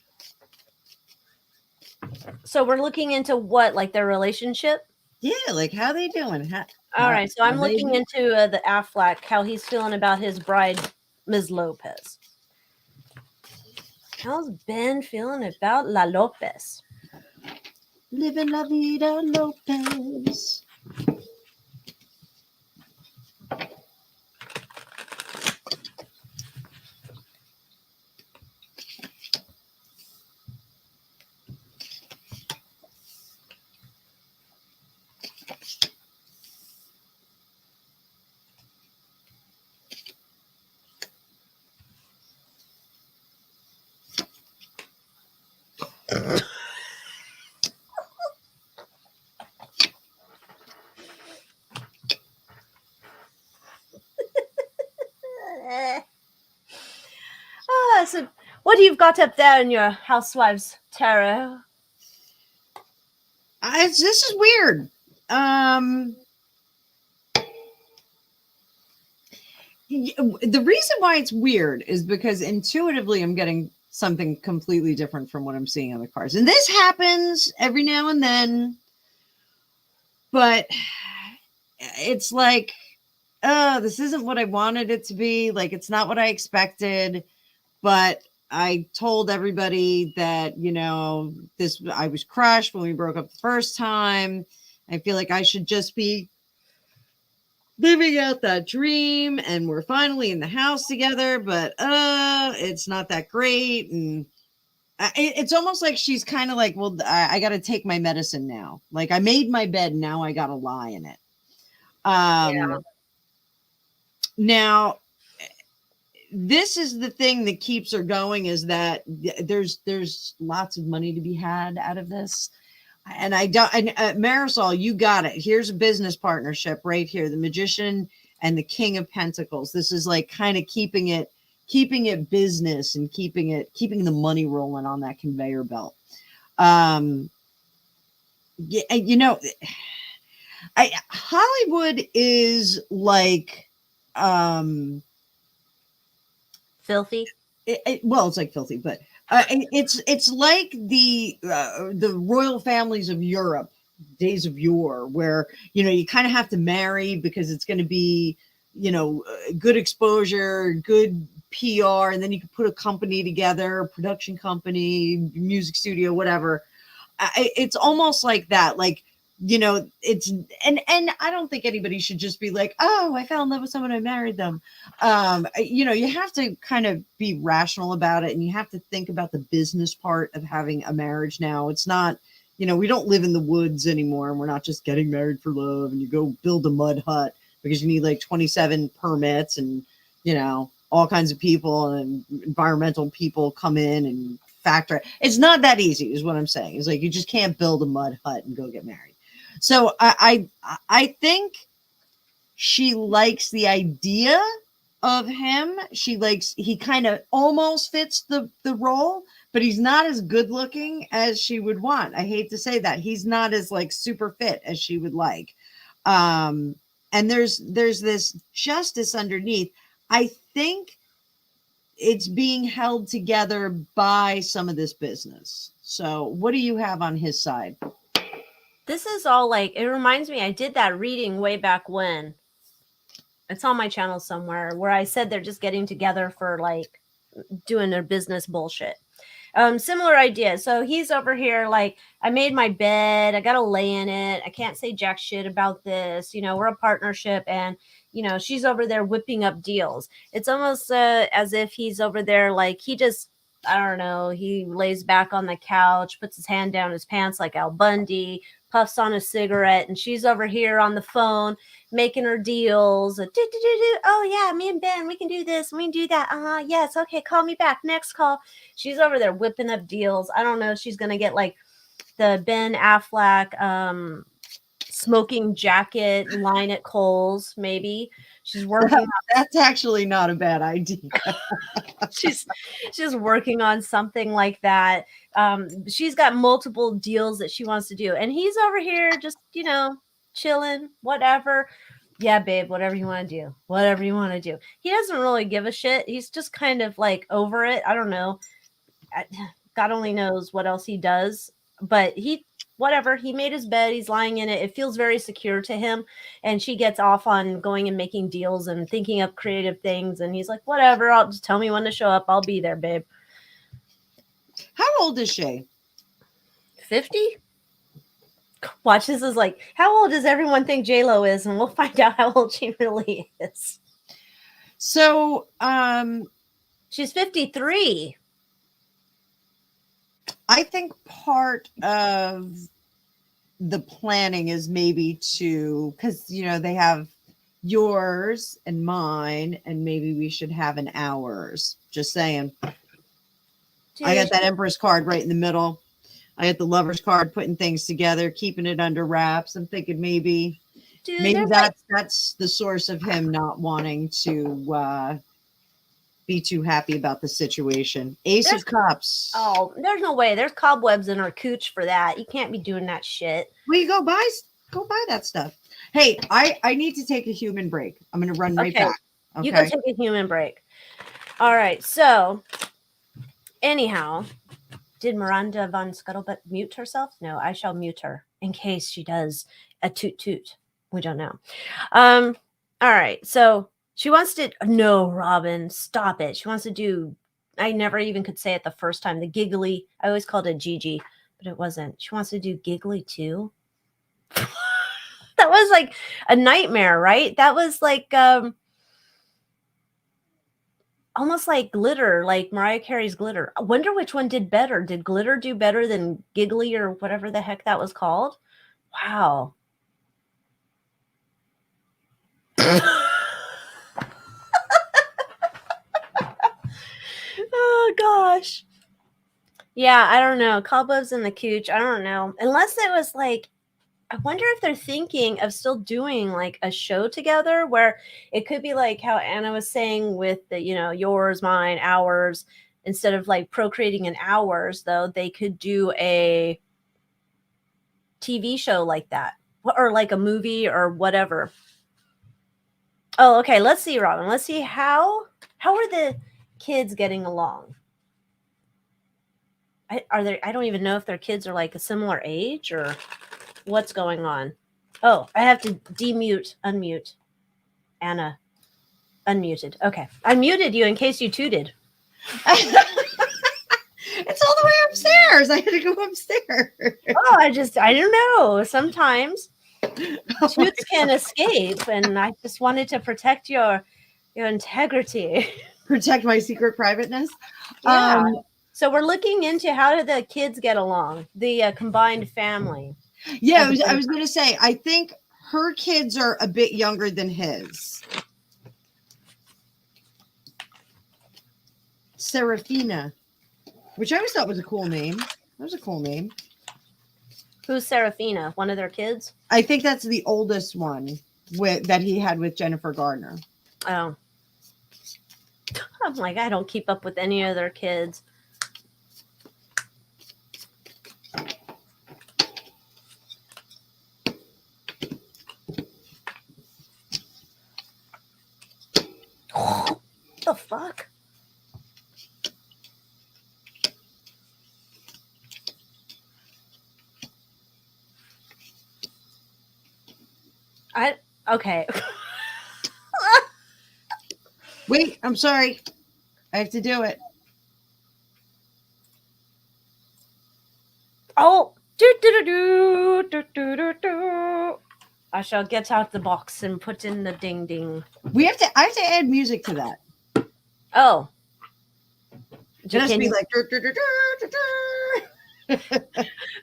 So we're looking into what, like their relationship? Yeah, like how they doing? All right, so I'm looking into the Affleck, how he's feeling about his bride, Ms. Lopez. How's Ben feeling about La Lopez? Living La Vida Lopez. So what do you've got up there in your housewife's tarot? This is weird. The reason why it's weird is because intuitively I'm getting something completely different from what I'm seeing on the cards. And this happens every now and then, but it's like, oh, this isn't what I wanted it to be. Like, it's not what I expected. But I told everybody that, you know, I was crushed when we broke up the first time. I feel like I should just be living out that dream, and we're finally in the house together, but it's not that great. And it's almost like she's kind of like, well, I got to take my medicine now. Like, I made my bed, now I got to lie in it. Yeah. Now, this is the thing that keeps her going, is that there's lots of money to be had out of this. And I don't, and Marisol, you got it. Here's a business partnership right here. The Magician and the King of Pentacles. This is like kind of keeping it business and keeping the money rolling on that conveyor belt. Yeah, you know, Hollywood is like, filthy. Well, it's like filthy, but it's like the royal families of Europe, days of yore, where, you know, you kind of have to marry because it's going to be, you know, good exposure, good PR, and then you can put a company together, production company, music studio, whatever. It's almost like that. Like, it's and I don't think anybody should just be like, oh, I fell in love with someone, I married them. You have to kind of be rational about it, and you have to think about the business part of having a marriage now. It's not, we don't live in the woods anymore, and we're not just getting married for love and you go build a mud hut because you need like 27 permits and all kinds of people and environmental people come in and factor. It's not that easy is what I'm saying. It's like you just can't build a mud hut and go get married. So I think she likes the idea of him. He kind of almost fits the role, but he's not as good looking as she would want. I hate to say that. He's not as like super fit as she would like. And there's this justice underneath. I think it's being held together by some of this business. So what do you have on his side? This is all like, it reminds me, I did that reading way back when. It's on my channel somewhere where I said they're just getting together for like doing their business bullshit. Similar idea. So he's over here like, I made my bed, I gotta lay in it, I can't say jack shit about this, we're a partnership, and she's over there whipping up deals. It's almost as if he's over there like he just, I don't know, he lays back on the couch, puts his hand down his pants like Al Bundy, puffs on a cigarette, and she's over here on the phone making her deals. Oh yeah, me and Ben, we can do this, we can do that. Yes, okay, call me back, next call. She's over there whipping up deals. I don't know if she's gonna get like the Ben Affleck smoking jacket line at Kohl's. Maybe she's working. That's actually not a bad idea. she's working on something like that. She's got multiple deals that she wants to do, and he's over here just chilling, whatever. Yeah, babe, whatever you want to do, whatever you want to do. He doesn't really give a shit. He's just kind of like over it. I don't know. God only knows what else he does, but whatever, he made his bed, he's lying in it, it feels very secure to him, and she gets off on going and making deals and thinking up creative things, and he's like, whatever, I'll just tell me when to show up, I'll be there, babe. How old is she? 50? Watch, this is like, how old does everyone think JLo is, and we'll find out how old she really is. So she's 53. I think part of the planning is maybe because they have yours and mine, and maybe we should have an ours. Just saying. Dude, I got that Empress card right in the middle. I got the Lover's card, putting things together, keeping it under wraps. I'm thinking maybe that's the source of him not wanting to be too happy about the situation. Ace of Cups. Oh, there's no way. There's cobwebs in her cooch for that. You can't be doing that shit. Well, you go buy that stuff. Hey, I need to take a human break. I'm going to run right back. Okay. You go take a human break. All right. So, anyhow, did Miranda von Scuttlebutt mute herself? No, I shall mute her in case she does a toot toot. We don't know. All right. So, she wants to, no, Robin, stop it. She wants to do, I never even could say it the first time, the giggly. I always called it Gigi, but it wasn't. She wants to do giggly too. That was like a nightmare, right? That was like almost like glitter, like Mariah Carey's Glitter. I wonder which one did better. Did Glitter do better than Giggly or whatever the heck that was called? Wow. Oh gosh. Yeah, I don't know. Cobwebs in the cooch. I don't know. Unless it was like, I wonder if they're thinking of still doing like a show together where it could be like how Anna was saying with the, yours, mine, ours, instead of like procreating in hours, though, they could do a TV show like that or like a movie or whatever. Oh, okay. Let's see, Robin. Let's see how are the kids getting along? I don't even know if their kids are like a similar age or what's going on. Oh, I have to unmute. Anna, unmuted. Okay. I muted you in case you tooted. It's all the way upstairs. I had to go upstairs. Oh, I don't know. Sometimes toots can escape, and I just wanted to protect your integrity. Protect my secret privateness. Yeah. So we're looking into how do the kids get along, the combined family. Yeah, I was going to say, I think her kids are a bit younger than his. Serafina, which I always thought was a cool name. That was a cool name. Who's Serafina? One of their kids? I think that's the oldest one that he had with Jennifer Garner. Oh. I'm like, I don't keep up with any of their kids. The fuck? Okay. Wait, I'm sorry. I have to do it. Oh, do. I shall get out the box and put in the ding ding. I have to add music to that. Oh. It has to be like.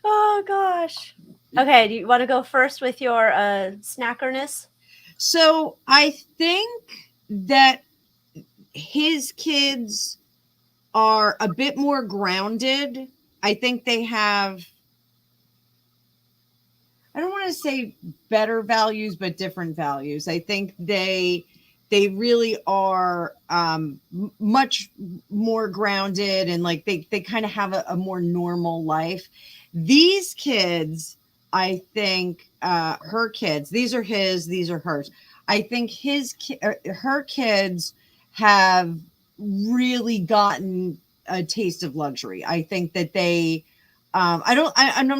Oh gosh. Okay, do you want to go first with your snackerness? So I think that his kids are a bit more grounded. I think they have, I don't want to say better values, but different values. I think they really are much more grounded, and like they kind of have a more normal life. These kids, I think her kids, these are his, these are hers. I think her kids have really gotten a taste of luxury. I think that they, I'm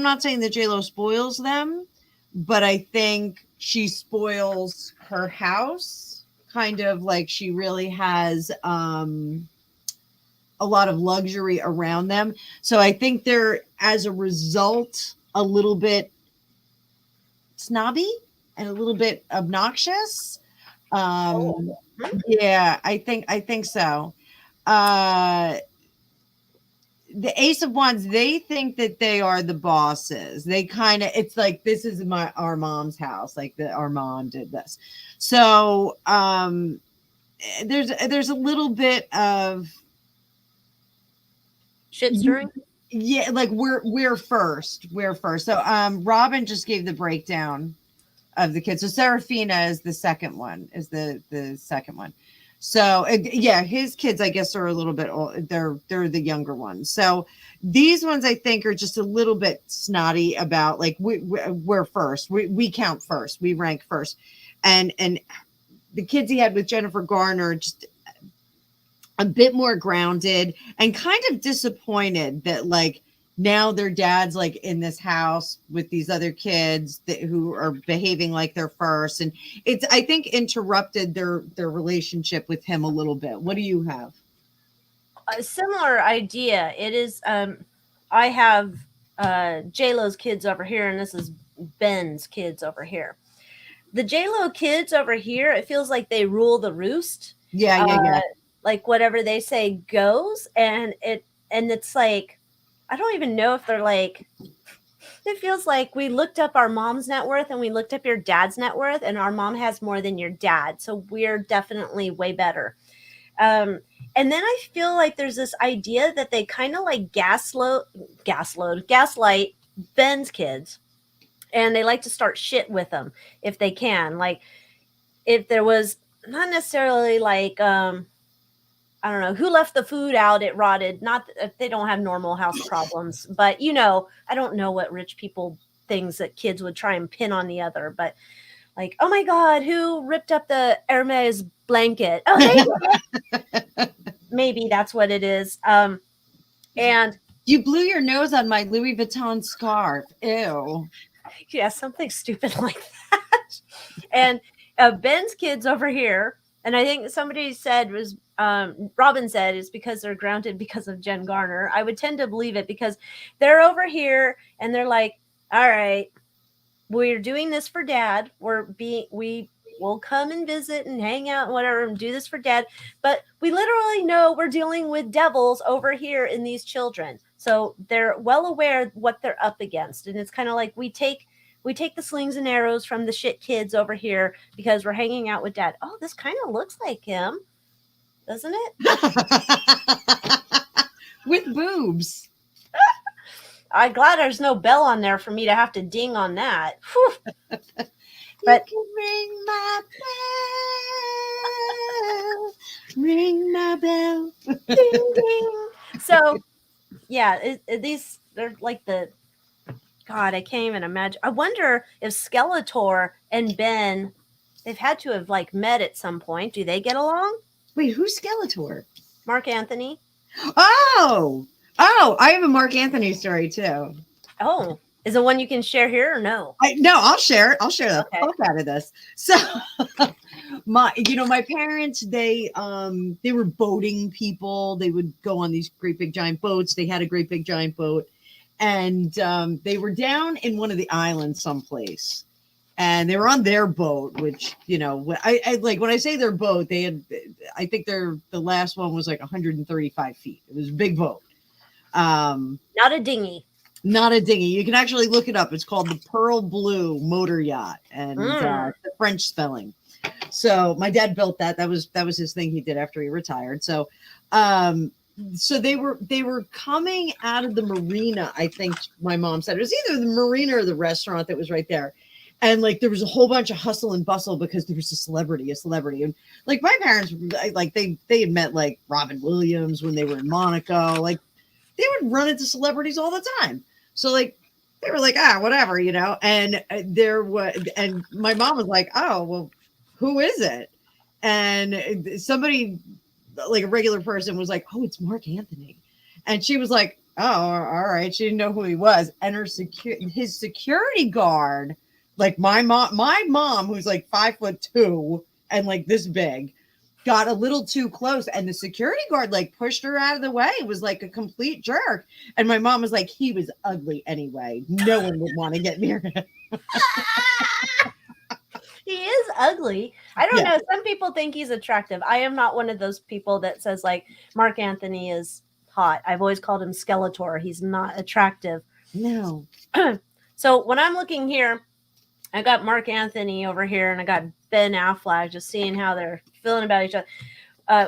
not saying that JLo spoils them, but I think she spoils her house, kind of like she really has a lot of luxury around them. So I think they're, as a result, a little bit snobby and a little bit obnoxious. Yeah, I think so. The Ace of Wands, they think that they are the bosses. They kind of, it's like, this is our mom's house. Like our mom did this. So there's a little bit of Shit stirring. Yeah, like we're first. So Robin just gave the breakdown of the kids. So Serafina is the second one. The second one. So yeah, his kids, I guess, are a little bit old. They're the younger ones. So these ones, I think, are just a little bit snotty about like we're first. We count first. We rank first. And the kids he had with Jennifer Garner, just a bit more grounded and kind of disappointed that like now their dad's like in this house with these other kids who are behaving like they're first. And it's, I think, interrupted their relationship with him a little bit. What do you have? A similar idea. It is, I have JLo's kids over here, and this is Ben's kids over here. The JLo kids over here, it feels like they rule the roost. Yeah. Like whatever they say goes. And it's like, I don't even know if they're like, it feels like we looked up our mom's net worth and we looked up your dad's net worth, and our mom has more than your dad. So we're definitely way better. And then I feel like there's this idea that they kind of like gaslight Ben's kids, and they like to start shit with them if they can. Like if there was not necessarily like, I don't know who left the food out, it rotted. Not that they don't have normal house problems, but I don't know what rich people things that kids would try and pin on the other. But like, oh my God, who ripped up the Hermes blanket? Oh, maybe that's what it is. And you blew your nose on my Louis Vuitton scarf. Ew. Yeah, something stupid like that. And Ben's kids over here, And I think somebody said was Robin said it's because they're grounded because of Jen Garner. I would tend to believe it because they're over here and they're like, all right, we're doing this for Dad. We will come and visit and hang out and whatever and do this for Dad. But we literally know we're dealing with devils over here in these children. So they're well aware what they're up against. And it's kind of like we take the slings and arrows from the shit kids over here because we're hanging out with Dad. Oh, this kind of looks like him, doesn't it? With boobs. I'm glad there's no bell on there for me to have to ding on that. Whew. But you can ring my bell. Ring my bell. Ding, ding. So, yeah, they're like God, I can't even imagine. I wonder if Skeletor and Ben, they've had to have like met at some point. Do they get along? Wait, who's Skeletor? Mark Anthony. Oh, I have a Mark Anthony story too. Oh, is it one you can share here or no? No, I'll share it. I'll share the Okay. fuck out of this. So, my parents, they were boating people. They would go on these great big giant boats. They had a great big giant boat, and they were down in one of the islands someplace, and they were on their boat. Which I like when I say their boat, they had. I think the last one was like 135 feet. It was a big boat. Not a dinghy. Not a dinghy. You can actually look it up. It's called the Pearl Blue Motor Yacht, and the French spelling. So my dad built that. That was his thing he did after he retired. So, so they were coming out of the marina. I think my mom said it was either the marina or the restaurant that was right there. And like there was a whole bunch of hustle and bustle because there was a celebrity, and like my parents, like they had met like Robin Williams when they were in Monaco. Like they would run into celebrities all the time. So like they were like, whatever, and and my mom was like, oh, well, who is it? And somebody like a regular person was like, oh, it's Mark Anthony. And she was like, oh, all right. She didn't know who he was. And his security guard, like my mom, who's like 5'2" and like this big, got a little too close, and the security guard like pushed her out of the way. It was like a complete jerk. And my mom was like, he was ugly anyway. No one would want to get near him. He is ugly. I don't know. Some people think he's attractive. I am not one of those people that says like Mark Anthony is hot. I've always called him Skeletor. He's not attractive. No. So when I'm looking here, I got Mark Anthony over here and I got Ben Affleck, just seeing how they're feeling about each other.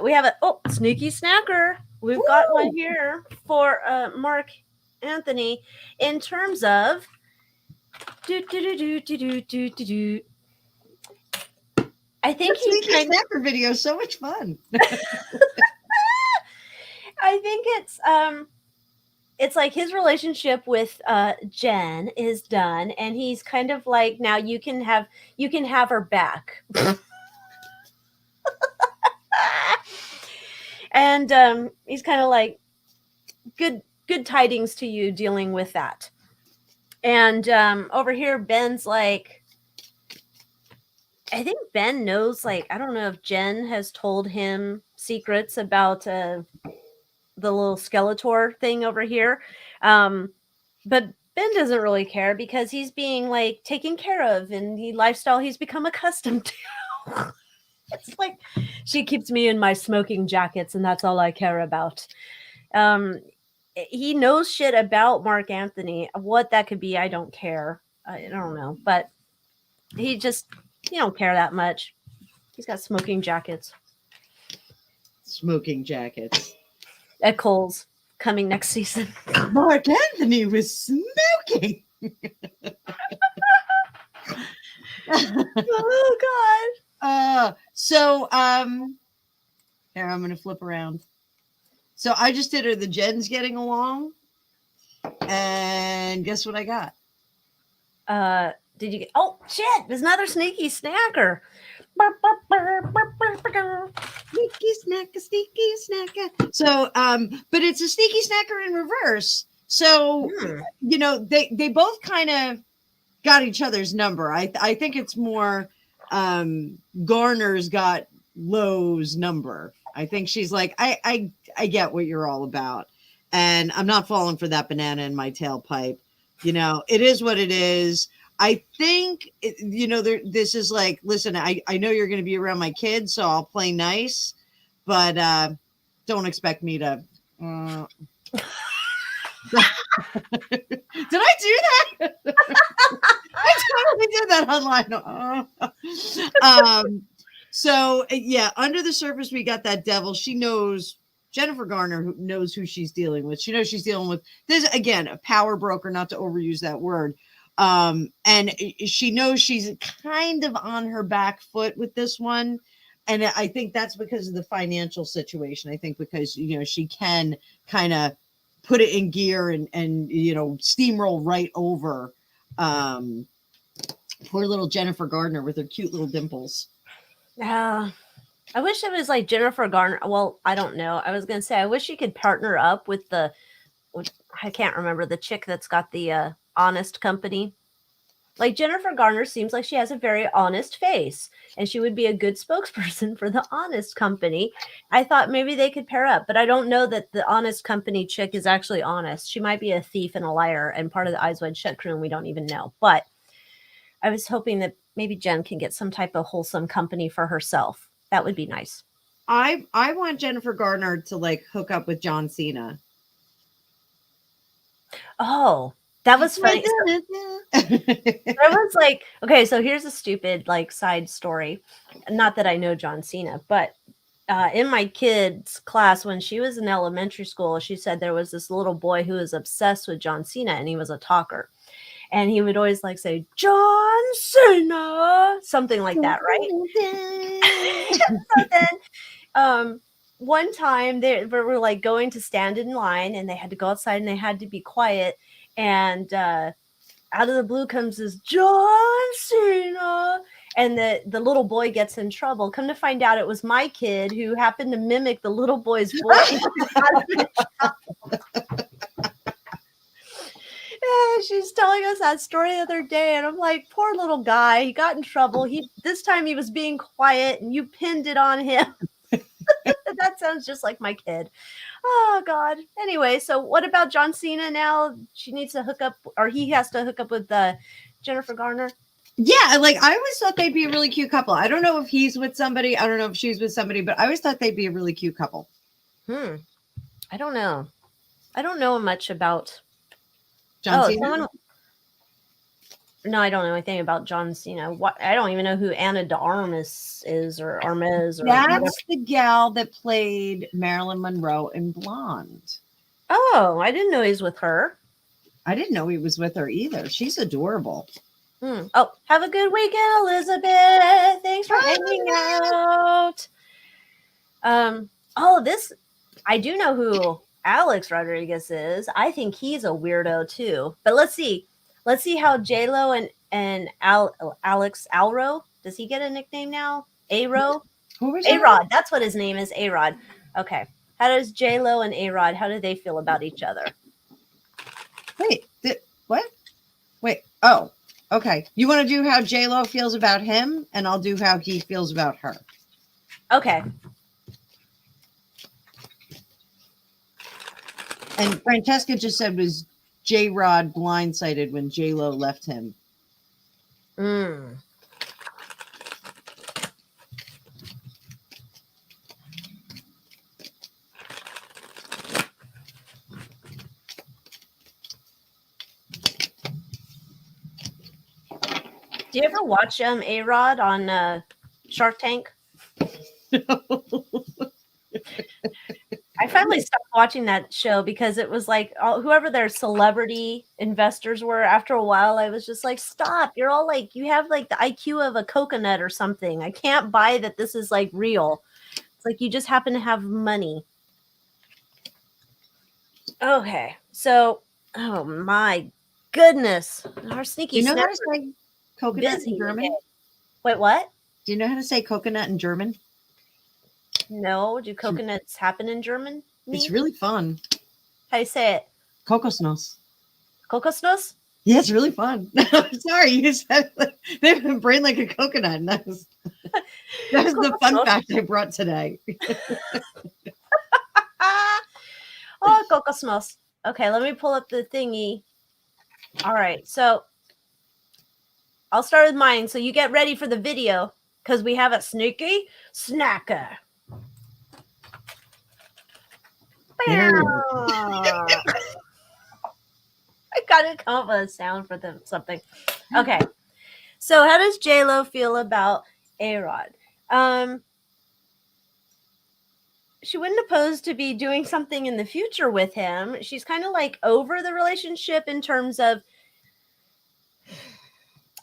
We have a sneaky snacker. We've got one here for Mark Anthony in terms of I think sneaky snacker video is so much fun. I think it's like his relationship with Jen is done, and he's kind of like, now you can have her back. And he's kind of like, good tidings to you dealing with that. And over here, Ben's like, I think Ben knows, like, I don't know if Jen has told him secrets about the little Skeletor thing over here. But Ben doesn't really care because he's being like taken care of in the lifestyle he's become accustomed to. It's like, she keeps me in my smoking jackets and that's all I care about. He knows shit about Mark Anthony. What that could be, I don't care. I don't know. But he don't care that much. He's got smoking jackets. Smoking jackets. At Kohl's coming next season. Mark Anthony was smoking. Oh God. So here, I'm gonna flip around. So I just did Are the Jens Getting Along? And guess what I got? Did you get, oh shit, there's another sneaky snacker. Sneaky snacker. So but it's a sneaky snacker in reverse. So they both kind of got each other's number. I think it's more Garner's got Lo's number. I think she's like, I get what you're all about, and I'm not falling for that banana in my tailpipe. You know, it is what it is. I think, this is like, listen, I know you're going to be around my kids, so I'll play nice, but don't expect me to. Did I do that? I totally did that online. So yeah, under the surface, we got that devil. She knows, Jennifer Garner who knows who she's dealing with. She knows she's dealing with this, again, a power broker, not to overuse that word. And she knows she's kind of on her back foot with this one. And I think that's because of the financial situation. I think because, she can kind of put it in gear and steamroll right over poor little Jennifer Gardner with her cute little dimples. Yeah. I wish it was like Jennifer Garner. Well, I don't know. I was going to say, I wish she could partner up with I can't remember, the chick that's got the honest company. Like, Jennifer Garner seems like she has a very honest face, and she would be a good spokesperson for the honest company. I thought maybe they could pair up, but I don't know that the honest company chick is actually honest. She might be a thief and a liar and part of the Eyes Wide Shut crew, and we don't even know. But I was hoping that maybe Jen can get some type of wholesome company for herself. That would be nice. I want Jennifer Gardner to like hook up with John Cena. Oh, that was funny. I was like, okay, so here's a stupid like side story. Not that I know John Cena, but in my kid's class when she was in elementary school, she said there was this little boy who was obsessed with John Cena, and he was a talker. And he would always like say, John Cena, something like that, right? So then one time they were like going to stand in line, and they had to go outside and they had to be quiet. And out of the blue comes this John Cena. And the little boy gets in trouble. Come to find out, it was my kid who happened to mimic the little boy's voice. Yeah, she's telling us that story the other day, and I'm like, poor little guy. He got in trouble. This time he was being quiet, and you pinned it on him. That sounds just like my kid. Oh God. Anyway, so what about John Cena now? She needs to hook up, or he has to hook up with Jennifer Garner. Yeah, like I always thought they'd be a really cute couple. I don't know if he's with somebody. I don't know if she's with somebody, but I always thought they'd be a really cute couple. I don't know. I don't know much about John Cena. No, I don't know anything about John Cena. I don't even know who Anna de Armas is, or Armas. Or that's the gal that played Marilyn Monroe in Blonde. Oh, I didn't know he was with her. I didn't know he was with her either. She's adorable. Oh, have a good weekend, Elizabeth. Thanks for hanging out. I do know who Alex Rodriguez is. I think he's a weirdo too. But let's see how JLo and Alex Alro, does he get a nickname now? A-Rod. That's what his name is, A-Rod. Okay. How does JLo and A-Rod, how do they feel about each other? Wait, what? Wait. Oh, okay. You want to do how JLo feels about him, and I'll do how he feels about her. Okay. And Francesca just said, was J-Rod blindsided when J-Lo left him? Do you ever watch A-Rod on Shark Tank? I finally stopped watching that show because it was like whoever their celebrity investors were, after a while, I was just like, stop. You're all like, you have like the IQ of a coconut or something. I can't buy that this is like real. It's like you just happen to have money. Okay. So, oh my goodness. Our sneaky. Do you know how to say coconut in German? Okay. Wait, what? Do you know how to say coconut in German? No. Do coconuts happen in German? It's really fun. How do you say it? Kokosnuss. Kokosnuss? Yeah, it's really fun. Sorry, you said they have a brain like a coconut. That is the Coco fun Smosh. fact I brought today. Oh, Cocosmos. Okay, let me pull up the thingy. All right, so I'll start with mine. So you get ready for the video because we have a sneaky snacker. There it is. I gotta come up with a sound for them something. Okay, so how does JLo feel about A-Rod? She wouldn't oppose to be doing something in the future with him. She's kind of like over the relationship in terms of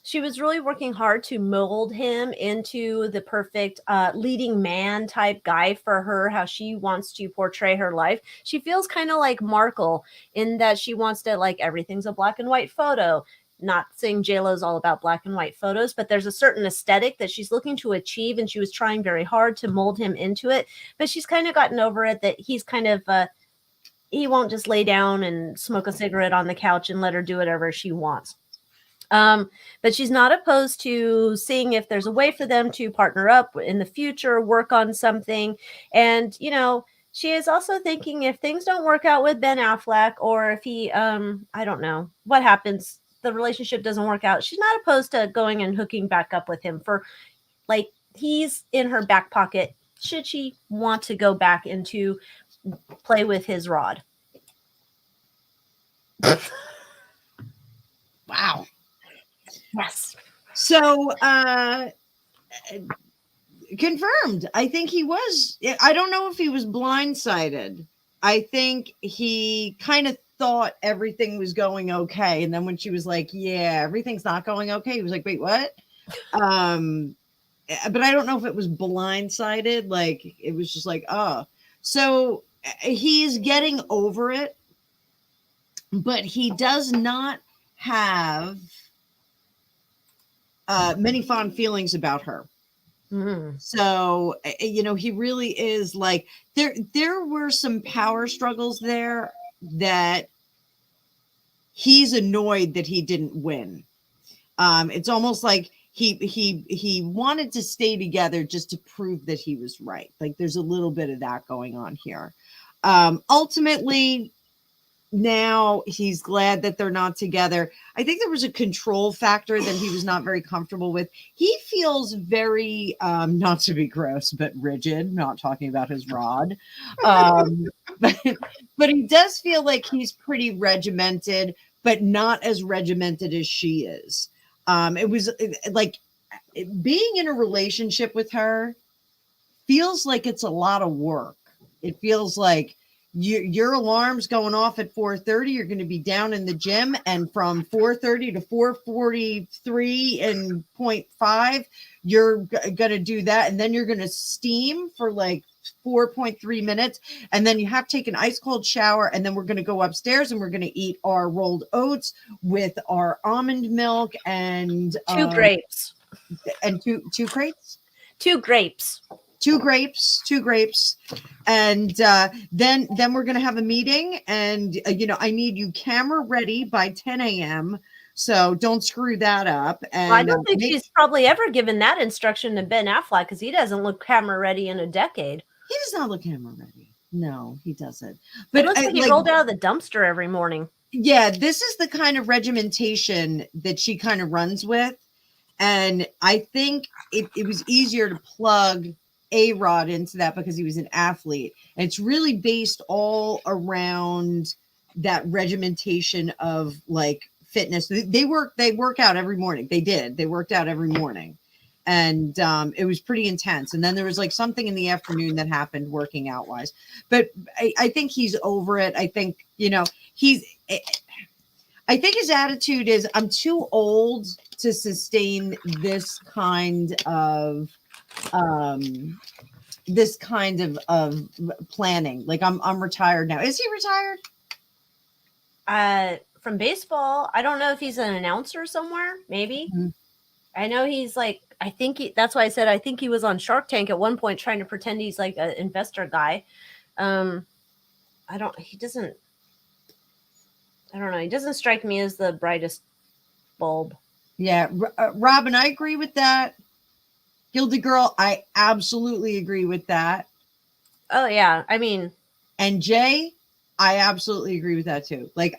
she was really working hard to mold him into the perfect leading man type guy for her, how she wants to portray her life. She feels kind of like Markle in that she wants to, like, everything's a black and white photo. Not saying JLo's all about black and white photos, but there's a certain aesthetic that she's looking to achieve, and she was trying very hard to mold him into it. But she's kind of gotten over it that he's kind of he won't just lay down and smoke a cigarette on the couch and let her do whatever she wants. But she's not opposed to seeing if there's a way for them to partner up in the future, work on something. And, you know, she is also thinking if things don't work out with Ben Affleck, or if he, I don't know what happens, the relationship doesn't work out, she's not opposed to going and hooking back up with him for, like, he's in her back pocket should she want to go back into play with his rod. Wow. Yes. So, confirmed. I think he was. I don't know if he was blindsided. I think he kind of thought everything was going okay. And then when she was like, yeah, everything's not going okay, he was like, wait, what? But I don't know if it was blindsided. Like, it was just like, oh. So he's getting over it, but he does not have many fond feelings about her. Mm. So, you know, he really is like, there were some power struggles there that he's annoyed that he didn't win. It's almost like he wanted to stay together just to prove that he was right. Like, there's a little bit of that going on here. Ultimately, now he's glad that they're not together. I think there was a control factor that he was not very comfortable with. He feels very, not to be gross, but rigid, not talking about his rod. But he does feel like he's pretty regimented, but not as regimented as she is. It was like being in a relationship with her feels like it's a lot of work. It feels like your alarm's going off at 4:30. You're going to be down in the gym, and from 4:30 to 4:43 and 0.5, you're going to do that, and then you're going to steam for like 4.3 minutes, and then you have to take an ice cold shower, and then we're going to go upstairs and we're going to eat our rolled oats with our almond milk and Two grapes. And two crates. Two grapes. Two grapes, and then we're gonna have a meeting, and you know, I need you camera ready by 10 a.m. So don't screw that up. And Well, I don't think she's probably ever given that instruction to Ben Affleck because he doesn't look camera ready in a decade. He does not look camera ready. No, he doesn't. But But it looks like he rolled out of the dumpster every morning. Yeah, this is the kind of regimentation that she kind of runs with, and I think it was easier to plug A-Rod into that because he was an athlete. And it's really based all around that regimentation of like fitness. They work out every morning. They worked out every morning. And it was pretty intense. And then there was like something in the afternoon that happened working out wise. But I think he's over it. I think, you know, I think his attitude is, I'm too old to sustain this kind of planning. Like, I'm retired now. Is he retired? From baseball, I don't know if he's an announcer somewhere. Maybe. Mm-hmm. I know he's like, that's why I said I think he was on Shark Tank at one point trying to pretend he's like an investor guy. He doesn't strike me as the brightest bulb. Yeah, Robin, I agree with that. Gilded Girl, I absolutely agree with that. Oh yeah, I mean, And Jay, I absolutely agree with that too. Like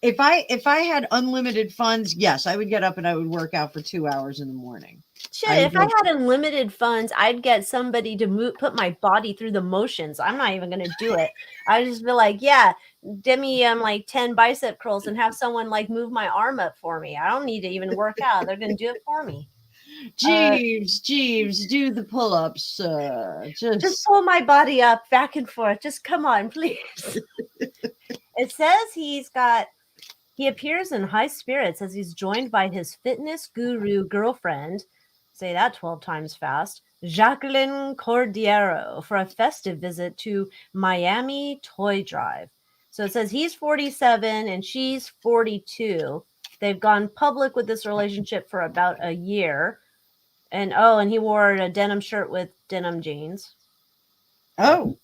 if I had unlimited funds, yes, I would get up and I would work out for 2 hours in the morning. shit. I would If I go- had unlimited funds, I'd get somebody to put my body through the motions. I'm not even gonna do it. I just be like, yeah, give me like 10 bicep curls and have someone like move my arm up for me. I don't need to even work out. They're gonna do it for me. Jeeves, do the pull-ups. Just pull my body up back and forth. Just come on, please. It says he appears in high spirits as he's joined by his fitness guru girlfriend, say that 12 times fast, Jacqueline Cordiero, for a festive visit to Miami Toy Drive. So it says he's 47 and she's 42. They've gone public with this relationship for about a year. And he wore a denim shirt with denim jeans. Oh,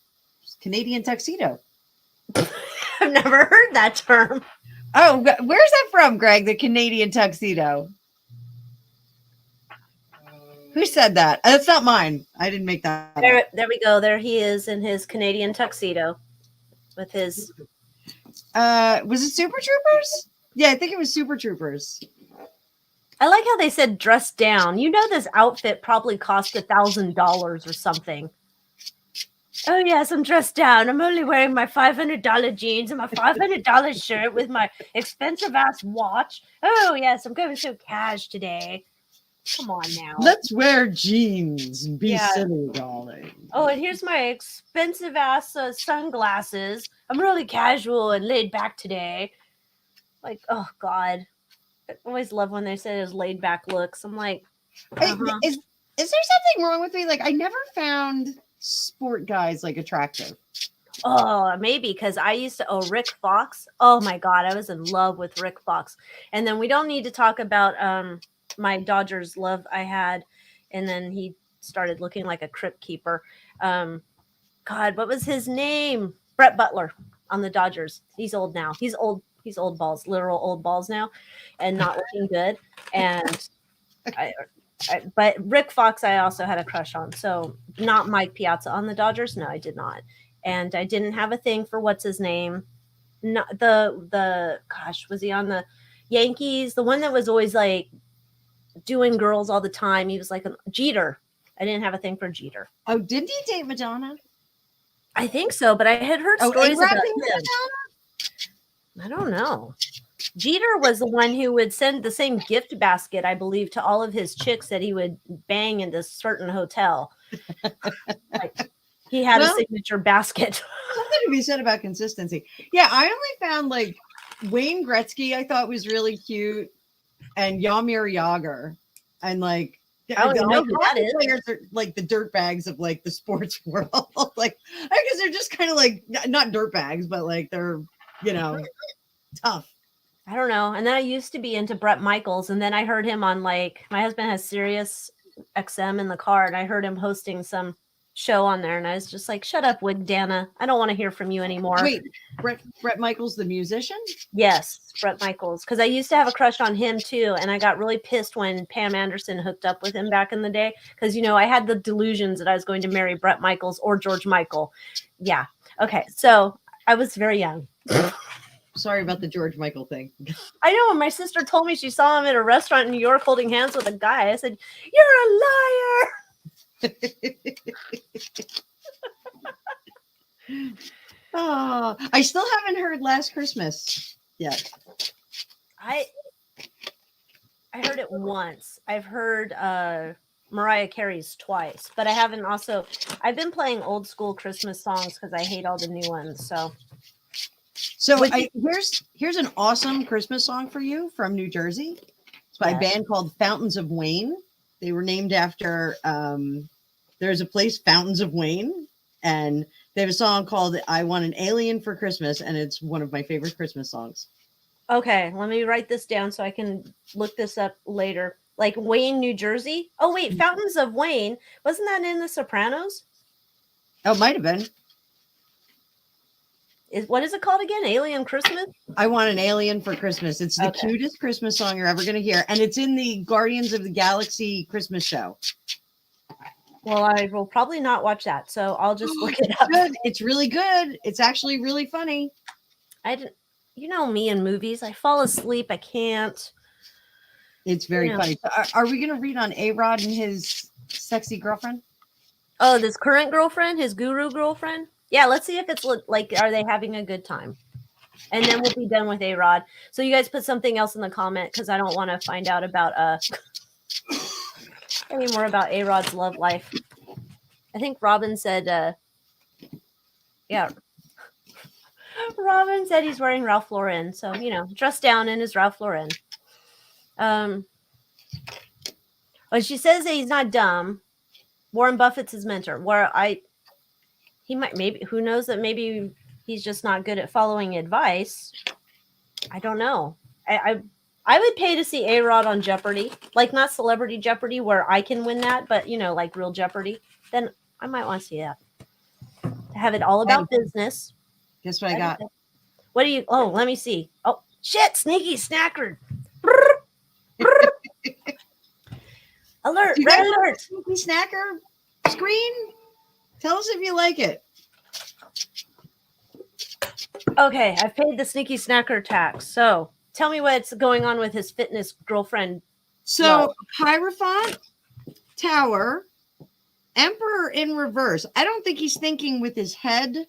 Canadian tuxedo. I've never heard that term. Oh, where's that from, Greg? The Canadian tuxedo. Who said that? That's not mine. I didn't make that up. There we go. There he is in his Canadian tuxedo with his. Was it Super Troopers? Yeah, I think it was Super Troopers. I like how they said dress down. You know, this outfit probably cost $1,000 or something. Oh yes, I'm dressed down. I'm only wearing my $500 jeans and my $500 shirt with my expensive ass watch. Oh yes, I'm going so cash today. Come on now. Let's wear jeans and be Yeah. silly, darling. Oh, and here's my expensive ass sunglasses. I'm really casual and laid back today. Like, oh God. I always love when they say those laid back looks. I'm like, Hey, is there something wrong with me? Like, I never found sport guys like attractive. oh, maybe because I used to, Rick Fox. Oh my God, I was in love with Rick Fox. And then we don't need to talk about my Dodgers love I had. And then he started looking like a crypt keeper. God, what was his name? Brett Butler on the Dodgers. He's old now. He's old balls, literal old balls now, and not looking good. And but Rick Fox, I also had a crush on. So not Mike Piazza on the Dodgers. No, I did not. And I didn't have a thing for what's his name. Not the gosh, was he on the Yankees? The one that was always like doing girls all the time. He was like a Jeter. I didn't have a thing for Jeter. Oh, didn't he date Madonna? I think so, but I had heard Oh, stories about A-Rap him. dated I don't know. Jeter was the one who would send the same gift basket, I believe, to all of his chicks that he would bang in this certain hotel. Like, he had a signature basket. Something to be said about consistency. Yeah, I only found like Wayne Gretzky, I thought was really cute, and Jaromir Jagr, and like I don't know who that hockey is. players are like the dirt bags of like the sports world. Like, because they're just kind of like not dirt bags, but like they're tough. I don't know. And then I used to be into Bret Michaels, and then I heard him on like my husband has Sirius XM in the car, and I heard him hosting some show on there, and I was just like, "Shut up, Wig Dana! I don't want to hear from you anymore." Wait, Bret Michaels, the musician? Yes, Bret Michaels, because I used to have a crush on him too, and I got really pissed when Pam Anderson hooked up with him back in the day, because I had the delusions that I was going to marry Bret Michaels or George Michael. Yeah. Okay, so I was very young. Sorry about the George Michael thing. I know. My sister told me she saw him at a restaurant in New York holding hands with a guy. I said, "You're a liar." Oh, I still haven't heard Last Christmas yet. I heard it once. I've heard Mariah Carey's twice, but I haven't also. I've been playing old school Christmas songs because I hate all the new ones. So Here's an awesome Christmas song for you from New Jersey. It's by a band called Fountains of Wayne. They were named after there's a place, Fountains of Wayne, and they have a song called "I Want an Alien for Christmas," and it's one of my favorite Christmas songs. Okay, let me write this down so I can look this up later. Like Wayne, New Jersey. Oh wait, Fountains of Wayne, wasn't that in The Sopranos? Oh, it might have been. What is it called again? Alien Christmas? I want an alien for Christmas. It's the Okay. cutest Christmas song you're ever going to hear. And it's in the Guardians of the Galaxy Christmas show. Well, I will probably not watch that, so I'll just look it up. Good. It's really good. It's actually really funny. I didn't, you know me in movies. I fall asleep. I can't. It's very Yeah. funny. So are we going to read on A-Rod and his sexy girlfriend? Oh, this current girlfriend, his guru girlfriend. Yeah, let's see if it's like, are they having a good time? And then we'll be done with A-Rod. So you guys put something else in the comment because I don't want to find out about any more about A-Rod's love life. I think Robin said, yeah. Robin said he's wearing Ralph Lauren. So, you know, dressed down in his Ralph Lauren. Well, she says that he's not dumb. Warren Buffett's his mentor. He might, maybe, who knows, that maybe he's just not good at following advice. I don't know. I would pay to see A-Rod on Jeopardy, like not Celebrity Jeopardy where I can win that, but you know, like real Jeopardy. Then I might want to see that. To have it all about business. Guess what I got? What do you? Oh, let me see. Oh shit! Sneaky snacker. Alert! You Red guys alert! Sneaky snacker screen? Tell us if you like it. Okay, I've paid the sneaky snacker tax. So tell me what's going on with his fitness girlfriend. So Love. Hierophant, Tower, Emperor in reverse. I don't think he's thinking with his head.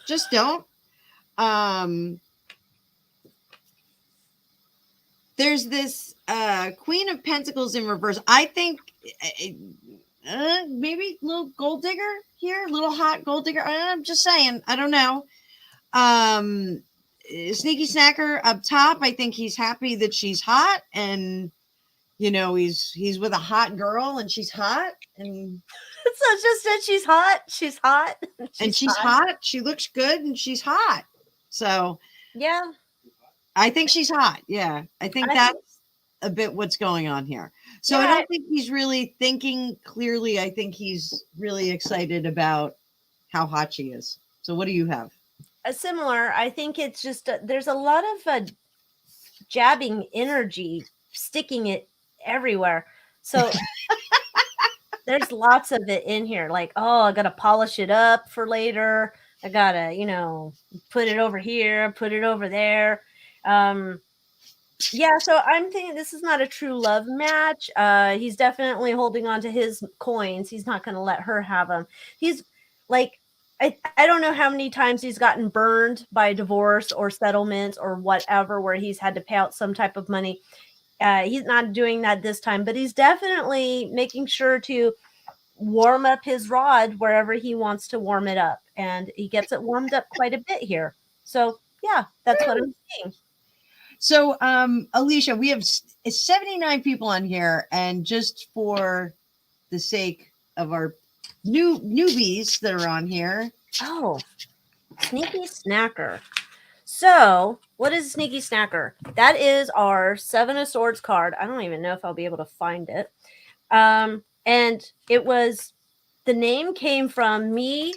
Just don't. There's this Queen of Pentacles in reverse. I think maybe a little gold digger here, little hot gold digger. I'm just saying. I don't know. Sneaky snacker up top. I think he's happy that she's hot, and you know he's with a hot girl, and she's hot, and So it's just that she's hot. She's hot. she's hot. She looks good, and she's hot. So Yeah. I think she's hot. Yeah, I think that's a bit what's going on here. So I don't think he's really thinking clearly. I think he's really excited about how hot she is. So what do you have? Similar. I think it's just there's a lot of jabbing energy, sticking it everywhere. So there's lots of it in here. Like, oh, I gotta polish it up for later. I gotta, you know, put it over here, put it over there. Yeah, so I'm thinking this is not a true love match. He's definitely holding on to his coins. He's not going to let her have them. He's like, I don't know how many times he's gotten burned by divorce or settlement or whatever, where he's had to pay out some type of money. He's not doing that this time, but he's definitely making sure to warm up his rod wherever he wants to warm it up. And he gets it warmed up quite a bit here. So yeah, that's what I'm seeing. So, Alycia, we have 79 people on here, and just for the sake of our newbies that are on here. Oh, sneaky snacker. So, what is a sneaky snacker? That is our Seven of Swords card. I don't even know if I'll be able to find it. And it was, the name came from me.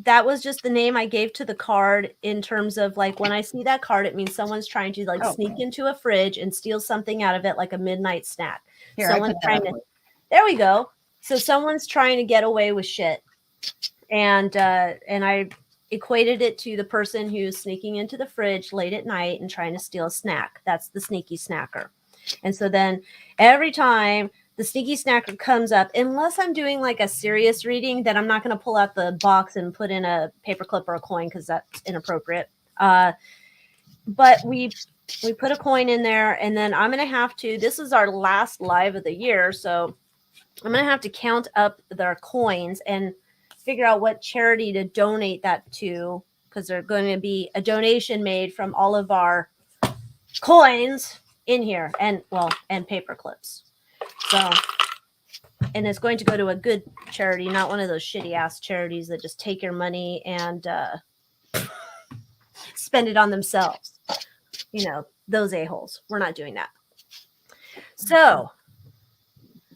That was just the name I gave to the card in terms of like, when I see that card, it means someone's trying to like sneak into a fridge and steal something out of it, like a midnight snack. Here, Someone's trying to, there we go. So someone's trying to get away with shit. And I equated it to the person who's sneaking into the fridge late at night and trying to steal a snack. That's the sneaky snacker. And so then every time the sneaky snacker comes up, unless I'm doing like a serious reading, then I'm not going to pull out the box and put in a paperclip or a coin because that's inappropriate. But we put a coin in there, and then I'm going to have to, this is our last live of the year, so I'm going to have to count up their coins and figure out what charity to donate that to, because there's going to be a donation made from all of our coins in here, and paper clips. So, and it's going to go to a good charity, not one of those shitty ass charities that just take your money and spend it on themselves. You know, those a-holes. We're not doing that. So,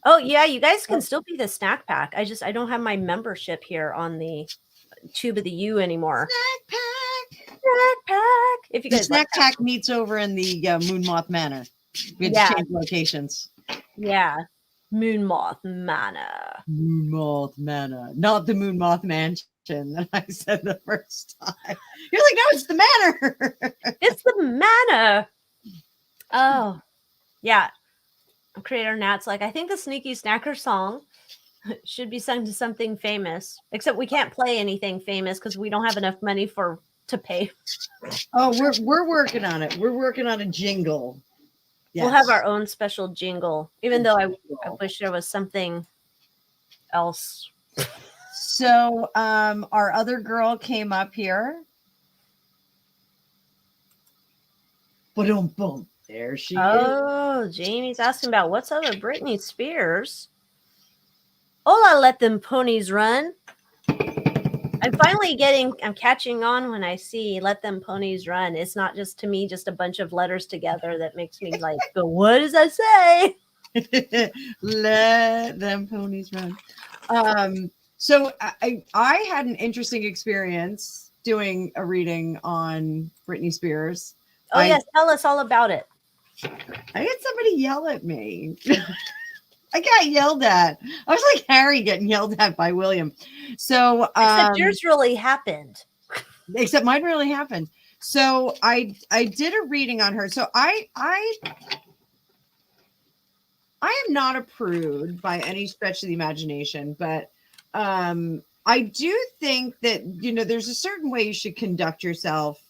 oh yeah, you guys can still be the snack pack. I don't have my membership here on the tube of the U anymore. Snack pack. Snack pack. If you The guys snack like that. pack meets over in the Moon Moth Manor. We had Yeah. to change locations. Yeah. Moon Moth Manor. Moon Moth Manor, not the Moon Moth Mansion that I said the first time. You're like, no, it's the manor. It's the manor. Oh, yeah. Creator Nat's like, I think the Sneaky Snacker song should be sung to something famous. Except we can't play anything famous because we don't have enough money to pay. Oh, we're working on it. We're working on a jingle. We'll have our own special jingle, even though I wish there was something else. So our other girl came up here. Boom, boom. There she is. Oh, Jamie's asking about what's up with Britney Spears. Hola, let them ponies run. I'm catching on when I see let them ponies run. It's not just to me, just a bunch of letters together that makes me like, go, what does that say? Let them ponies run. So I had an interesting experience doing a reading on Britney Spears. Oh, yes. Tell us all about it. I had somebody yell at me. I got yelled at. I was like Harry getting yelled at by William. So Except yours really happened. Except mine really happened. So I did a reading on her. So I am not a prude by any stretch of the imagination, but I do think that, there's a certain way you should conduct yourself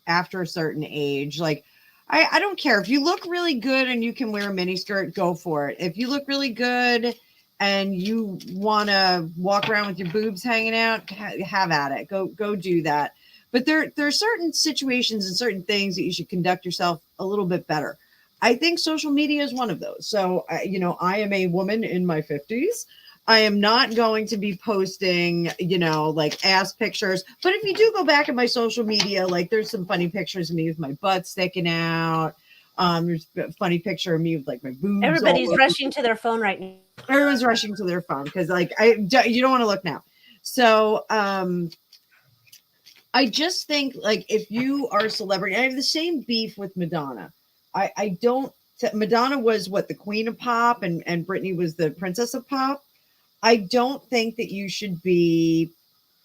after a certain age. Like, I don't care if you look really good and you can wear a miniskirt, go for it. If you look really good and you want to walk around with your boobs hanging out, have at it. Go do that. But there are certain situations and certain things that you should conduct yourself a little bit better. I think social media is one of those. So, I am a woman in my 50s. I am not going to be posting, like ass pictures. But if you do go back in my social media, like there's some funny pictures of me with my butt sticking out. There's a funny picture of me with like my boobs. Everybody's rushing to their phone right now. Everyone's rushing to their phone because you don't want to look now. So I just think like if you are a celebrity, I have the same beef with Madonna. I don't. Madonna was the queen of pop, and Britney was the princess of pop. I don't think that you should be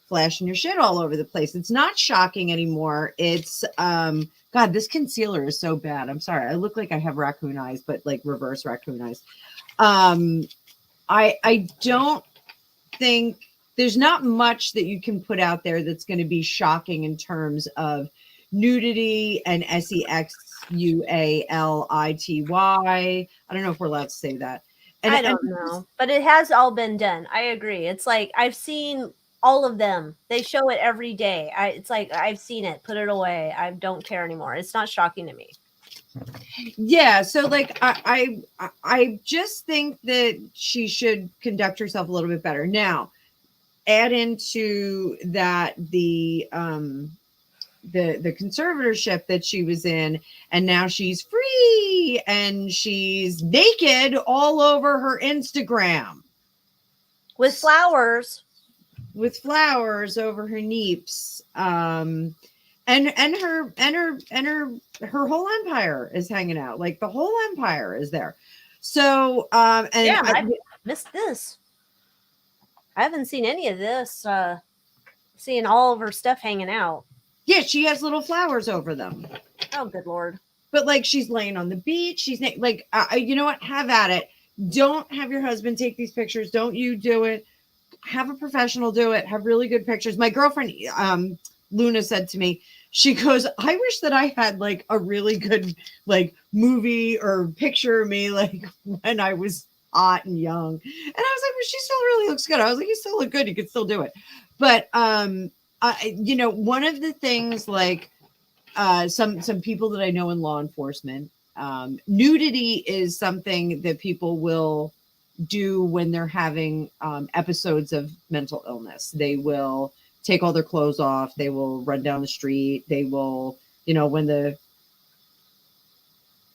flashing your shit all over the place. It's not shocking anymore. It's God, this concealer is so bad. I'm sorry. I look like I have raccoon eyes, but like reverse raccoon eyes. I don't think there's not much that you can put out there that's going to be shocking in terms of nudity and sexuality. I don't know if we're allowed to say that. I don't know, but it has all been done. I agree. It's like I've seen all of them. They show it every day. It's like I've seen it. Put it away. I don't care anymore. It's not shocking to me. Yeah. So like I just think that she should conduct herself a little bit better. Now, add into that the conservatorship that she was in, and now she's free and she's naked all over her Instagram with flowers over her neeps. And her whole empire is hanging out. Like the whole empire is there. So and yeah, I missed this. I haven't seen any of this. Seeing all of her stuff hanging out. Yeah, she has little flowers over them. Oh, good Lord. But like she's laying on the beach. She's like, you know what? Have at it. Don't have your husband take these pictures. Don't you do it. Have a professional do it. Have really good pictures. My girlfriend, Luna, said to me, she goes, I wish that I had like a really good like movie or picture of me like when I was hot and young. And I was like, well, she still really looks good. I was like, you still look good. You could still do it. But one of the things like some people that I know in law enforcement, nudity is something that people will do when they're having episodes of mental illness. They will take all their clothes off. They will run down the street. They will, when the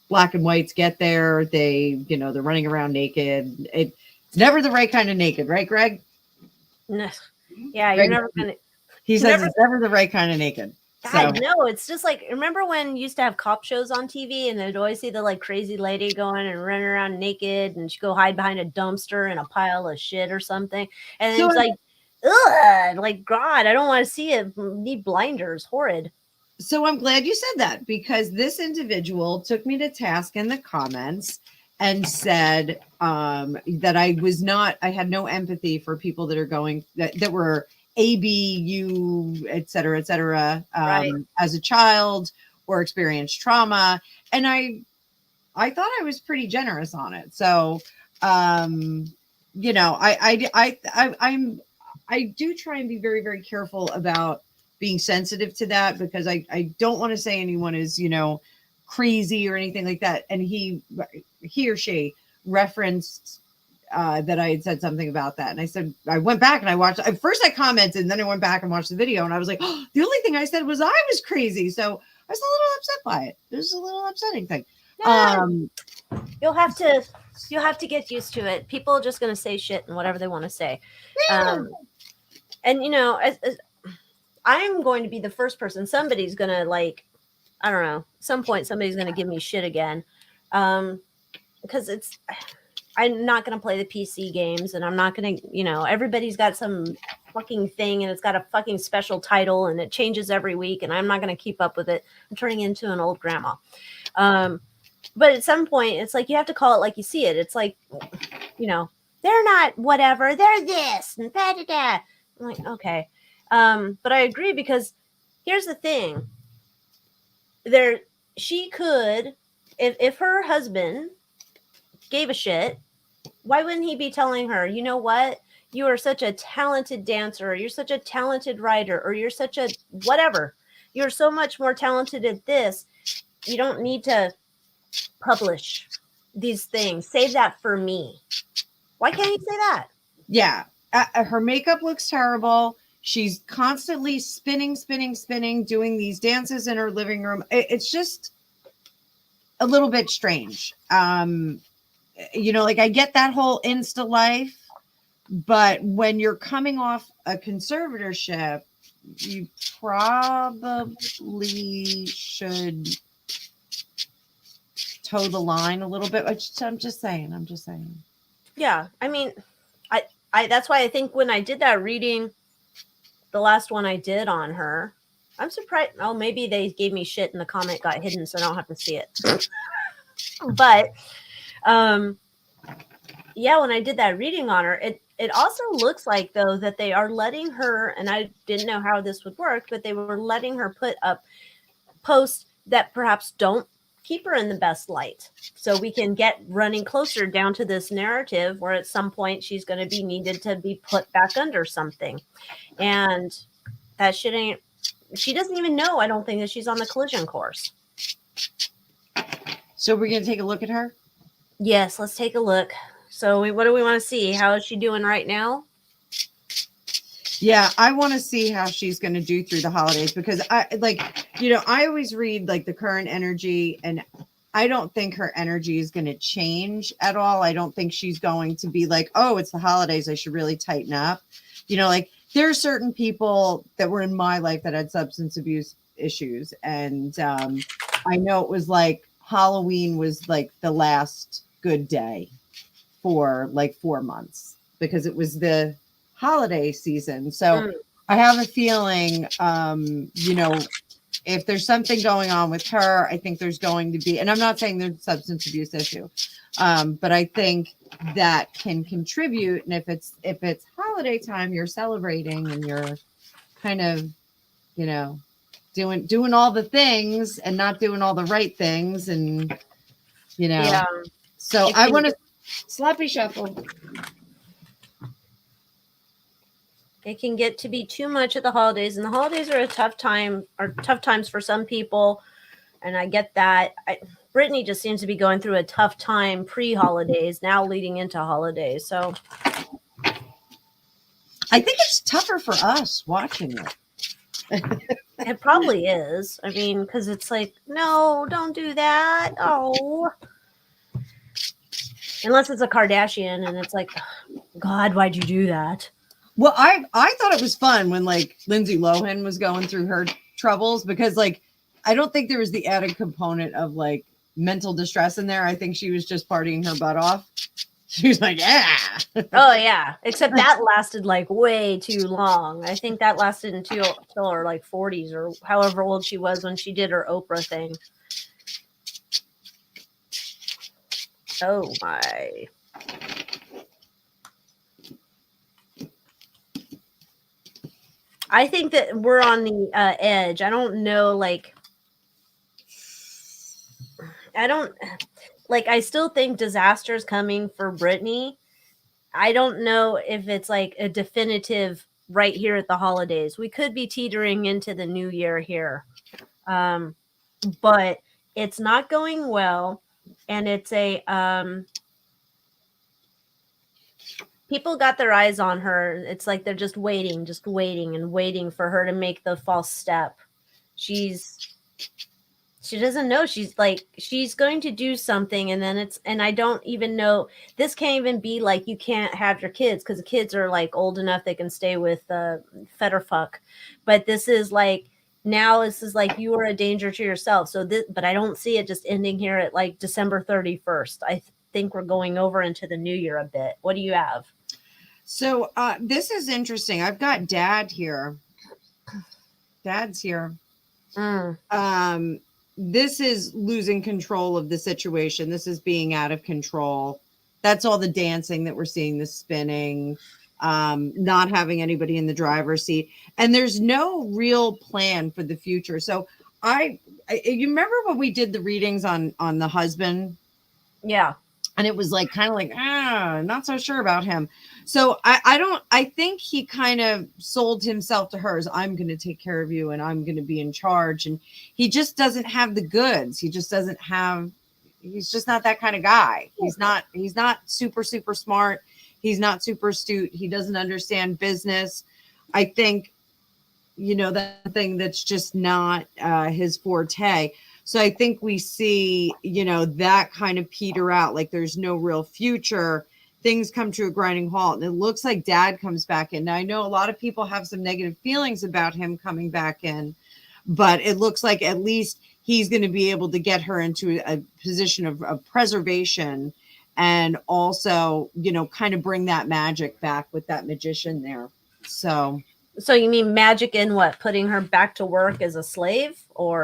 black and whites get there, they're running around naked. It's never the right kind of naked, right, Greg? No. Yeah, Greg, you're never gonna. He says Never- it's never the right kind of naked. God, So no, it's just like, remember when you used to have cop shows on TV and they'd always see the like crazy lady going and running around naked and she'd go hide behind a dumpster and a pile of shit or something. And So it's like, ugh, like, God, I don't want to see it. Need blinders. Horrid. so I'm glad you said that, because this individual took me to task in the comments and said that I had no empathy for people that are going that were ABU, et cetera, Right. as a child or experienced trauma. And I thought I was pretty generous on it. So, you know, I do try and be very, very careful about being sensitive to that, because I don't want to say anyone is, you know, crazy or anything like that. And he or she referenced that I had said something about that. And I said, I went back and I watched, at first I commented and then I went back and watched the video and I was like, oh, the only thing I said was I was crazy. So I was a little upset by it. It was a little upsetting thing. Yeah, you'll have to get used to it. People are just going to say shit and whatever they want to say. And you know, as I'm going to be the first person, somebody's going to, like, I don't know, at some point somebody's going to give me shit again. Because I'm not going to play the PC games, and I'm not going to, you know, everybody's got some fucking thing and it's got a fucking special title and it changes every week and I'm not going to keep up with it. I'm turning into an old grandma. But at some point it's like, you have to call it like you see it. It's like, you know, they're not whatever, they're this and da da da. I'm like, okay. But I agree, because here's the thing. She could, if her husband gave a shit, why wouldn't he be telling her, you know what? You are such a talented dancer, or you're such a talented writer, or you're such a whatever. You're so much more talented at this. You don't need to publish these things. Save that for me. Why can't he say that? Yeah. Her makeup looks terrible. She's constantly spinning, doing these dances in her living room. It's just a little bit strange. You know, like, I get that whole Insta life, but when you're coming off a conservatorship, you probably should toe the line a little bit. I'm just saying. Yeah. I mean, I that's why I think when I did that reading, the last one I did on her, I'm surprised. Oh, maybe they gave me shit and the comment got hidden so I don't have to see it. But yeah, when I did that reading on her, it also looks like, though, that they are letting her, and I didn't know how this would work, but they were letting her put up posts that perhaps don't keep her in the best light. So we can get running closer down to this narrative where at some point she's going to be needed to be put back under something. And that shit ain't, she doesn't even know, I don't think, that she's on the collision course. So we're going to take a look at her? Yes, let's take a look. So what do we want to see? How is she doing right now? Yeah, I want to see how she's going to do through the holidays, because I always read like the current energy, and I don't think her energy is going to change at all. I don't think she's going to be like, oh, it's the holidays, I should really tighten up. You know, like, there are certain people that were in my life that had substance abuse issues. And I know it was like Halloween was like the last good day for like 4 months, because it was the holiday season. So I have a feeling, you know, if there's something going on with her, I think there's going to be, and I'm not saying there's a substance abuse issue, but I think that can contribute. And if it's holiday time, you're celebrating and you're kind of, you know, doing all the things and not doing all the right things. And, you know, Yeah. so I want to sloppy shuffle. It can get to be too much at the holidays, and the holidays are tough times for some people. And I get that. Brittany just seems to be going through a tough time pre-holidays, now leading into holidays. So I think it's tougher for us watching it. it probably is. I mean, because it's like, no, don't do that. Oh, unless it's a Kardashian, and it's like, God, why'd you do that? Well, I thought it was fun when like Lindsay Lohan was going through her troubles because like I don't think there was the added component of like mental distress in there. I think she was just partying her butt off. She was like, yeah. Oh yeah, except that lasted like way too long. I think that lasted until her like 40s or however old she was when she did her Oprah thing. Oh my. I think that we're on the edge. I don't know, like, I still think disaster is coming for Britney. I don't know if it's like a definitive right here at the holidays. We could be teetering into the new year here. But it's not going well. And it's people got their eyes on her. It's like they're just waiting and waiting for her to make the false step. She doesn't know. She's going to do something, and then and I don't even know. This can't even be like you can't have your kids because the kids are like old enough they can stay with Fetterfuck. But this is like you are a danger to yourself. But I don't see it just ending here at like December 31st. I think we're going over into the new year a bit. What do you have? So this is interesting. I've got Dad here. Dad's here. This is losing control of the situation. This is being out of control. That's all the dancing that we're seeing, the spinning, not having anybody in the driver's seat. And there's no real plan for the future. So you remember when we did the readings on the husband? Yeah. And it was like kind of like, not so sure about him. So I think he kind of sold himself to her as I'm going to take care of you and I'm going to be in charge. And he just doesn't have the goods. He's just not that kind of guy. He's not super, super smart. He's not super astute. He doesn't understand business. I think, that thing that's just not his forte. So I think we see, that kind of peter out, like there's no real future. Things come to a grinding halt. And it looks like Dad comes back in. Now, I know a lot of people have some negative feelings about him coming back in, but it looks like at least he's going to be able to get her into a position of preservation and also, kind of bring that magic back with that magician there. So you mean magic in what? Putting her back to work as a slave or?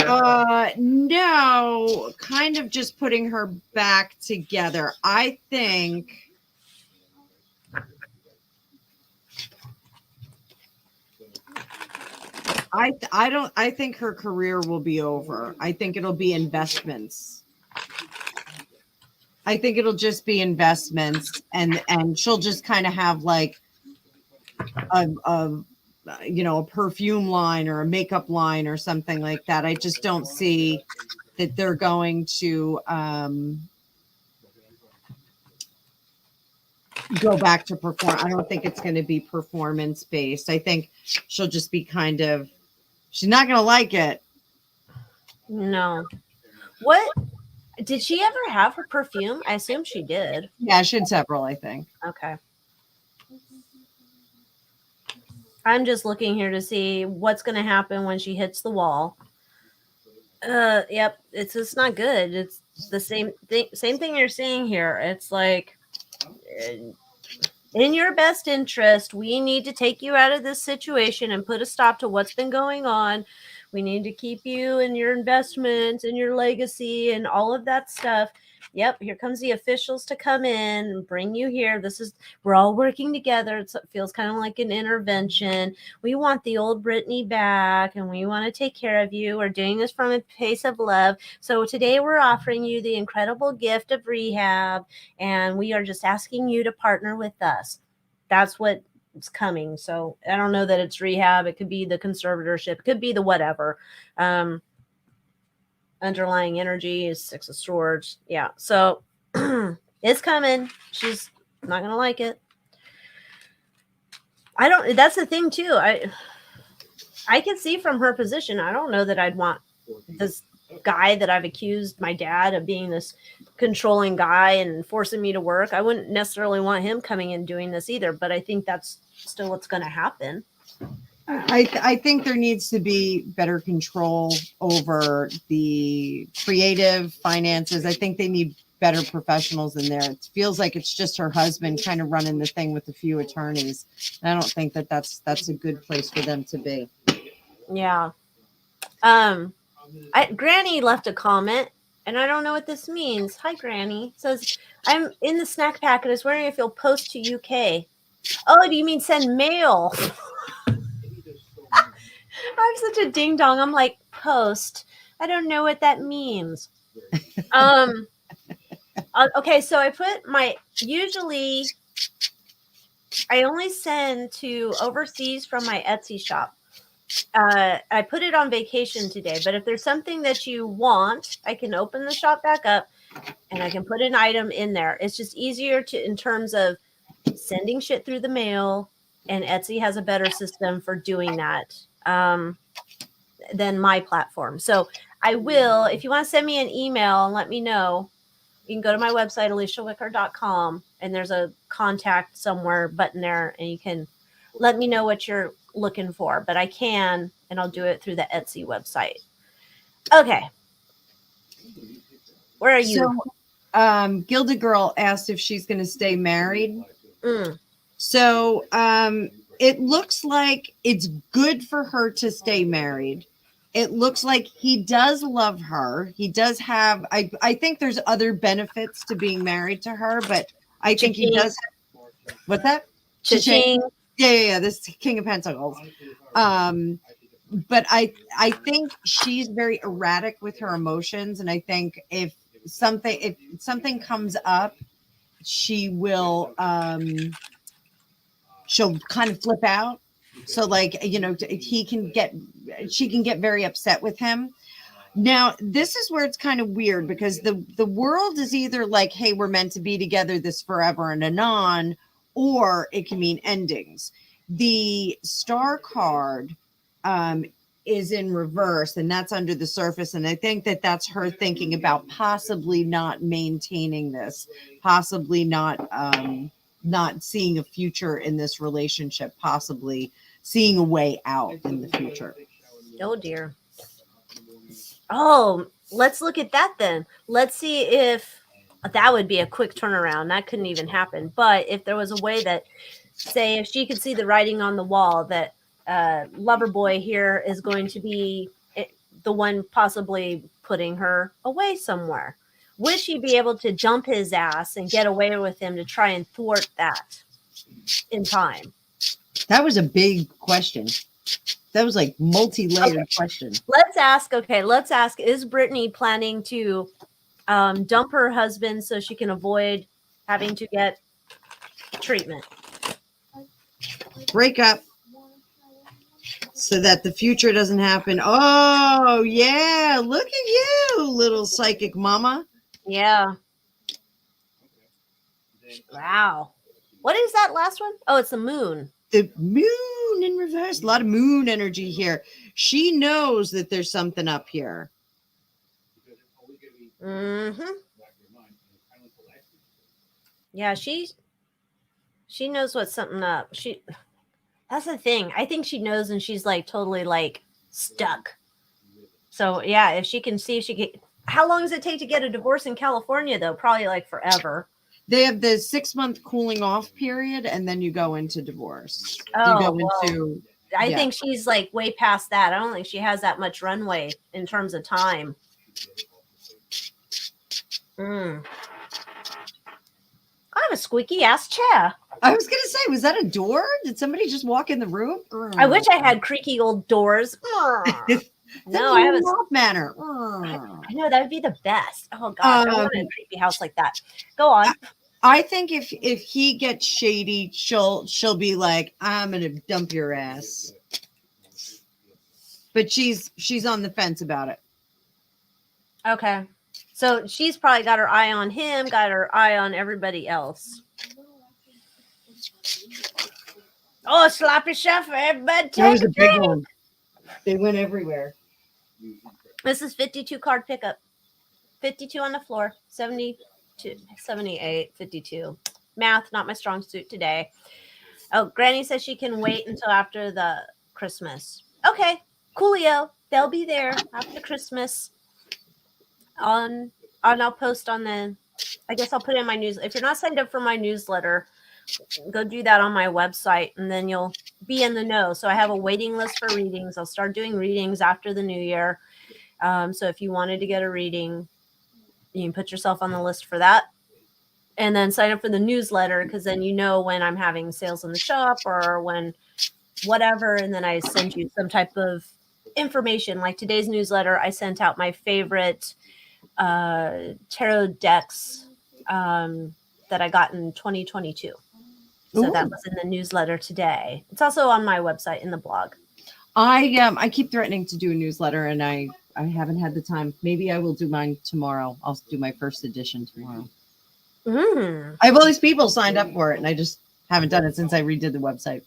No, kind of just putting her back together. I think I think her career will be over. I think it'll be investments. I think it'll just be investments and she'll just kind of have like a perfume line or a makeup line or something like that. I just don't see that they're going to go back to perform. I don't think it's going to be performance based. I think she'll just be she's not going to like it. No. What? Did she ever have her perfume? I assume she did. Yeah, she had several, I think. Okay. I'm just looking here to see what's going to happen when she hits the wall. Yep, it's just not good. It's the same thing you're seeing here. It's like, in your best interest, we need to take you out of this situation and put a stop to what's been going on. We need to keep you and your investments and your legacy and all of that stuff. Yep, here comes the officials to come in and bring you here. We're all working together. It feels kind of like an intervention. We want the old Britney back and we want to take care of you. We're doing this from a place of love. So today we're offering you the incredible gift of rehab and we are just asking you to partner with us. That's what it's coming. So I don't know that it's rehab. It could be the conservatorship. It could be the whatever. Underlying energy is Six of Swords. Yeah. So it's coming. She's not going to like it. That's the thing too. I can see from her position. I don't know that I'd want this guy that I've accused my dad of being this controlling guy and forcing me to work. I wouldn't necessarily want him coming and doing this either, but I think that's still what's going to happen. I think there needs to be better control over the creative finances. I think they need better professionals in there. It feels like it's just her husband kind of running the thing with a few attorneys. And I don't think that that's a good place for them to be. Yeah. Granny left a comment, and I don't know what this means. Hi, Granny. Says, I'm in the snack packet. I was wondering if you'll post to UK. Oh, do you mean send mail? I'm such a ding dong. I'm like, post. I don't know what that means. Okay, so I put usually I only send to overseas from my Etsy shop. I put it on vacation today, but if there's something that you want, I can open the shop back up and I can put an item in there. It's just easier in terms of sending shit through the mail, and Etsy has a better system for doing that than my platform. So I will, if you want to send me an email and let me know, you can go to my website, AlyciaWicker.com, and there's a contact somewhere button there, and you can let me know what you're looking for. But I can, and I'll do it through the Etsy website. Okay. Where are you? So, Gilda Girl asked if she's going to stay married. So it looks like it's good for her to stay married. It looks like he does love her. He does have, I think there's other benefits to being married to her, but I think he does. What's that? Cha-ching. Yeah. This is King of Pentacles. But I think she's very erratic with her emotions. And I think if something comes up, she will, she'll kind of flip out. So like, she can get very upset with him. Now, this is where it's kind of weird because the world is either like, hey, we're meant to be together this forever and anon, or it can mean endings. The star card is in reverse, and that's under the surface. And I think that that's her thinking about possibly not maintaining this, possibly not seeing a future in this relationship, possibly seeing a way out in the future. Oh, dear. Oh, let's look at that then. Let's see if that would be a quick turnaround. That couldn't even happen. But if there was a way that, say, if she could see the writing on the wall that lover boy here is going to be the one possibly putting her away somewhere, would she be able to dump his ass and get away with him to try and thwart that in time? That was a big question. That was like multi-layered question. Let's ask, is Britney planning to dump her husband so she can avoid having to get treatment? Break up so that the future doesn't happen. Oh, yeah. Look at you, little psychic mama. Yeah. Wow. What is that last one? Oh, it's the moon. The moon in reverse. A lot of moon energy here. She knows that there's something up here. Mm-hmm. Yeah, she knows what's something up. That's the thing. I think she knows, and she's like totally like stuck. So yeah, if she can see if she can. How long does it take to get a divorce in California though? Probably like forever. They have the 6-month cooling off period, and then you go into divorce. I think she's like way past that. I don't think she has that much runway in terms of time. I have a squeaky ass chair. I was gonna say, was that a door? Did somebody just walk in the room? I wish I had creaky old doors. No, I have a manner. I know that would be the best. Oh God, I want a creepy house like that. Go on. I think if he gets shady, she'll be like, I'm gonna dump your ass. But she's on the fence about it. Okay. So she's probably got her eye on him, got her eye on everybody else. Oh, sloppy chef, everybody. That was a big one. They went everywhere. This is 52 card pickup. 52 on the floor. 72, 78, 52. Math, not my strong suit today. Oh, Granny says she can wait until after the Christmas. Okay, coolio. They'll be there after Christmas. On I'll post on the. I guess I'll put it in my news. If you're not signed up for my newsletter, go do that on my website, and then you'll be in the know. So I have a waiting list for readings. I'll start doing readings after the new year. So if you wanted to get a reading, you can put yourself on the list for that. And then sign up for the newsletter, because then you know when I'm having sales in the shop or when whatever. And then I send you some type of information. Like today's newsletter, I sent out my favorite tarot decks that I got in 2022. So that was in the newsletter today. It's also on my website in the blog. I keep threatening to do a newsletter, and I haven't had the time. Maybe I will do mine tomorrow. I'll do my first edition tomorrow. I have all these people signed up for it, and I just haven't done it since I redid the website.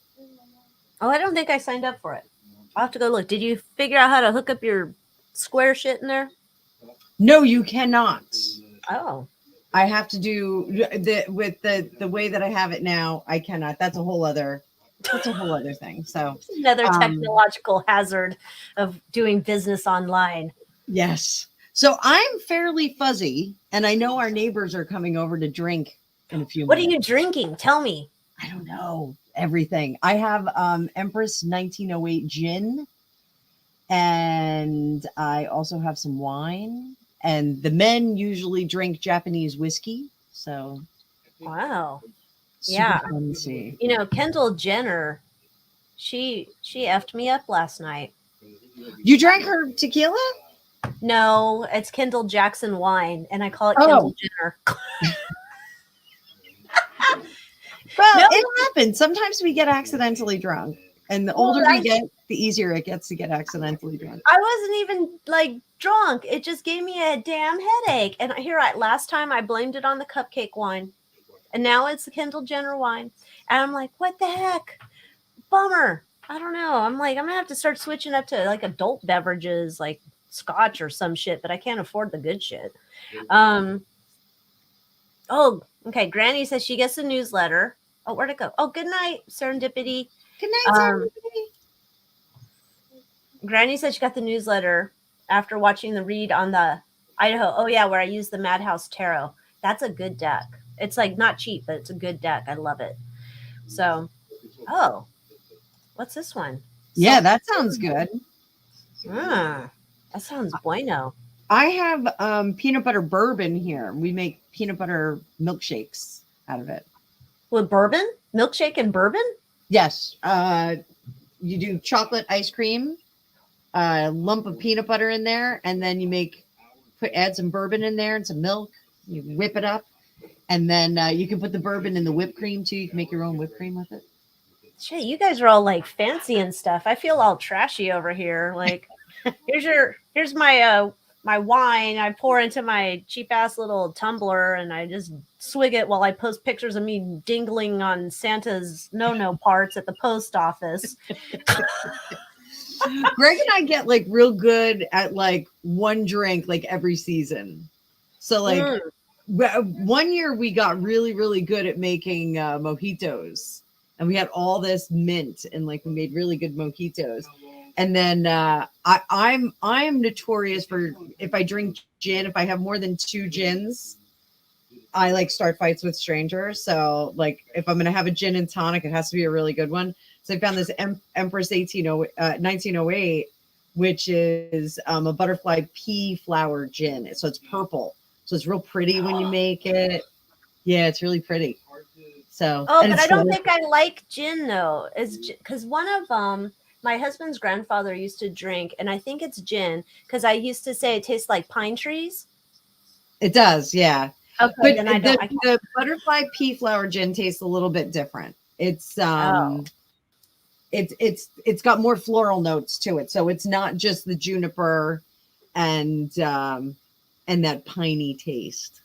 Oh, I don't think I signed up for it. I'll have to go look. Did you figure out how to hook up your Square shit in there? No, you cannot. Oh. I have to do the way that I have it now. I cannot. That's a whole other thing. So another technological hazard of doing business online. Yes. So I'm fairly fuzzy, and I know our neighbors are coming over to drink in a few minutes. What are you drinking? Tell me. I don't know. Everything. I have Empress 1908 gin, and I also have some wine. And the men usually drink Japanese whiskey. So wow. Yeah. Fancy. You know, Kendall Jenner, she effed me up last night. You drank her tequila? No, it's Kendall Jackson wine, and I call it Kendall Jenner. Well, it happens. Sometimes we get accidentally drunk, and the older we get, the easier it gets to get accidentally drunk. I wasn't even like drunk. It just gave me a damn headache. And last time I blamed it on the cupcake wine, and now it's the Kendall Jenner wine. And I'm like, what the heck? Bummer. I don't know. I'm like, I'm gonna have to start switching up to like adult beverages, like scotch or some shit, but I can't afford the good shit. Oh, okay. Granny says she gets a newsletter. Oh, where'd it go? Oh, good night, Serendipity. Good night, Serendipity. Granny said she got the newsletter after watching the read on the Idaho. Oh, yeah, where I used the Madhouse Tarot. That's a good deck. It's like not cheap, but it's a good deck. I love it. So, what's this one? Yeah, that sounds good. That sounds bueno. I have peanut butter bourbon here. We make peanut butter milkshakes out of it. With bourbon? Milkshake and bourbon? Yes. You do chocolate ice cream, a lump of peanut butter in there, and then you add some bourbon in there and some milk. You whip it up, and then you can put the bourbon in the whipped cream too. You can make your own whipped cream with it. Shit, you guys are all like fancy and stuff. I feel all trashy over here. Like, here's my my wine. I pour into my cheap ass little tumbler and I just swig it while I post pictures of me dingling on Santa's no parts at the post office. Greg and I get like real good at like one drink like every season. So like 1 year we got really, really good at making mojitos, and we had all this mint and like we made really good mojitos. And then I'm notorious for, if I drink gin, if I have more than 2 gins, I like start fights with strangers. So like if I'm going to have a gin and tonic, it has to be a really good one. So I found this Empress 1908, which is a butterfly pea flower gin. So it's purple. So it's real pretty when you make it. Yeah, it's really pretty. So but I don't think I like gin though. Is because one of my husband's grandfather used to drink, and I think it's gin, because I used to say it tastes like pine trees. It does, yeah. Okay, but then the butterfly pea flower gin tastes a little bit different. It's it's got more floral notes to it, so it's not just the juniper and that piney taste.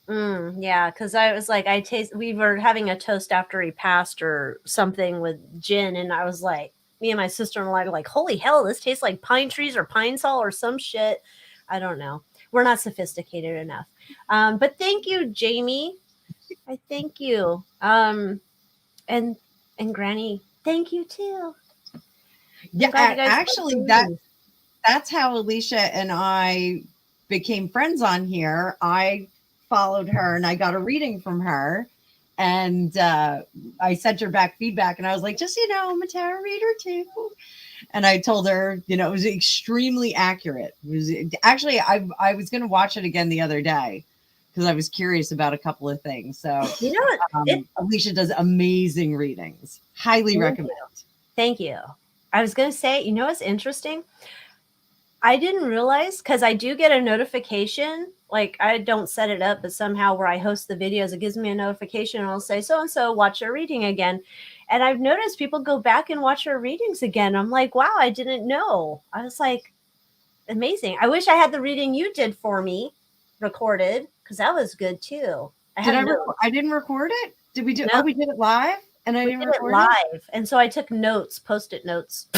Yeah, because I was like, we were having a toast after he passed or something with gin, and I was like, me and my sister-in-law are like, holy hell, this tastes like pine trees or pine sol or some shit. I don't know. We're not sophisticated enough. But thank you, Jamie. I thank you. And Granny, thank you too. Yeah, Glad you guys actually, like the readings. that's how Alycia and I became friends on here. I followed her and I got a reading from her. And I sent her back feedback and I was like, just, I'm a tarot reader too. And I told her, it was extremely accurate. It was actually, I was going to watch it again the other day because I was curious about a couple of things. So, You know what? Alycia does amazing readings. Highly recommend. Thank you. I was going to say, you know what's interesting? I didn't realize, because I do get a notification, like I don't set it up, but somehow where I host the videos, it gives me a notification and I'll say, so-and-so, watch your reading again. And I've noticed people go back and watch our readings again. I'm like, wow, I didn't know. I was like, amazing. I wish I had the reading you did for me recorded, because that was good too. I didn't record it? Did we do? No. Oh, we did it live? And I didn't did it record live. And so I took notes, post-it notes.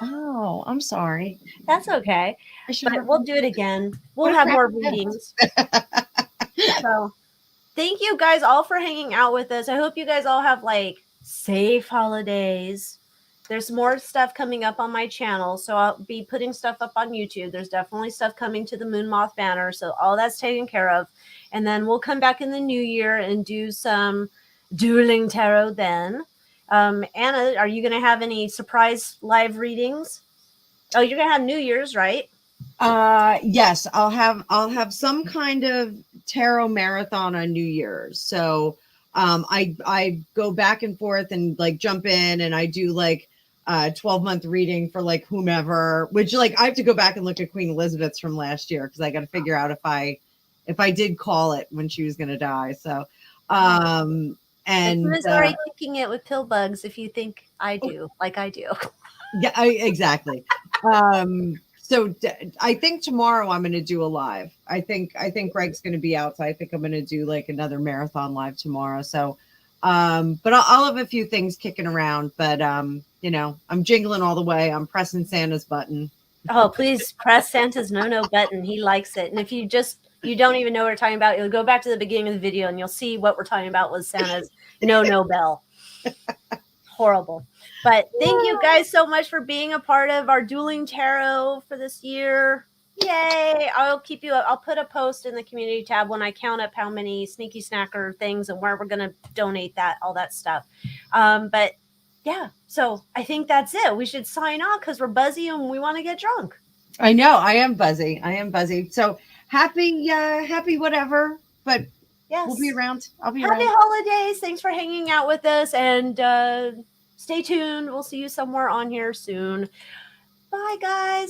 Oh, I'm sorry. That's okay. But we'll do it again. We'll What a have more crap. readings. So thank you guys all for hanging out with us. I hope you guys all have like safe holidays. There's more stuff coming up on my channel. So I'll be putting stuff up on YouTube. There's definitely stuff coming to the Moon Moth banner. So all that's taken care of. And then we'll come back in the new year and do some dueling tarot then. Anna, are you going to have any surprise live readings? Oh, you're going to have New Year's, right? Yes, I'll have some kind of tarot marathon on New Year's. So I go back and forth and like jump in and I do like 12-month reading for like whomever, which like I have to go back and look at Queen Elizabeth's from last year because I got to figure out if I did call it when she was going to die. So and already thinking it with pill bugs if you think I do, like I do. Yeah, exactly. So I think tomorrow I'm going to do a live. I think Greg's going to be out, so I think I'm going to do like another marathon live tomorrow. So, but I'll have a few things kicking around. But I'm jingling all the way. I'm pressing Santa's button. Oh, please press Santa's no button. He likes it. And if you don't even know what we're talking about, you'll go back to the beginning of the video and you'll see what we're talking about was Santa's no bell. Horrible. But thank you guys so much for being a part of our Dueling Tarot for this year. Yay. I'll put a post in the community tab when I count up how many sneaky snacker things and where we're going to donate all that stuff. But yeah, so I think that's it. We should sign off because we're buzzy and we want to get drunk. I know. I am buzzy. So happy whatever. But yes, we'll be around. I'll be happy around. holidays. Thanks for hanging out with us and stay tuned. We'll see you somewhere on here soon. Bye, guys.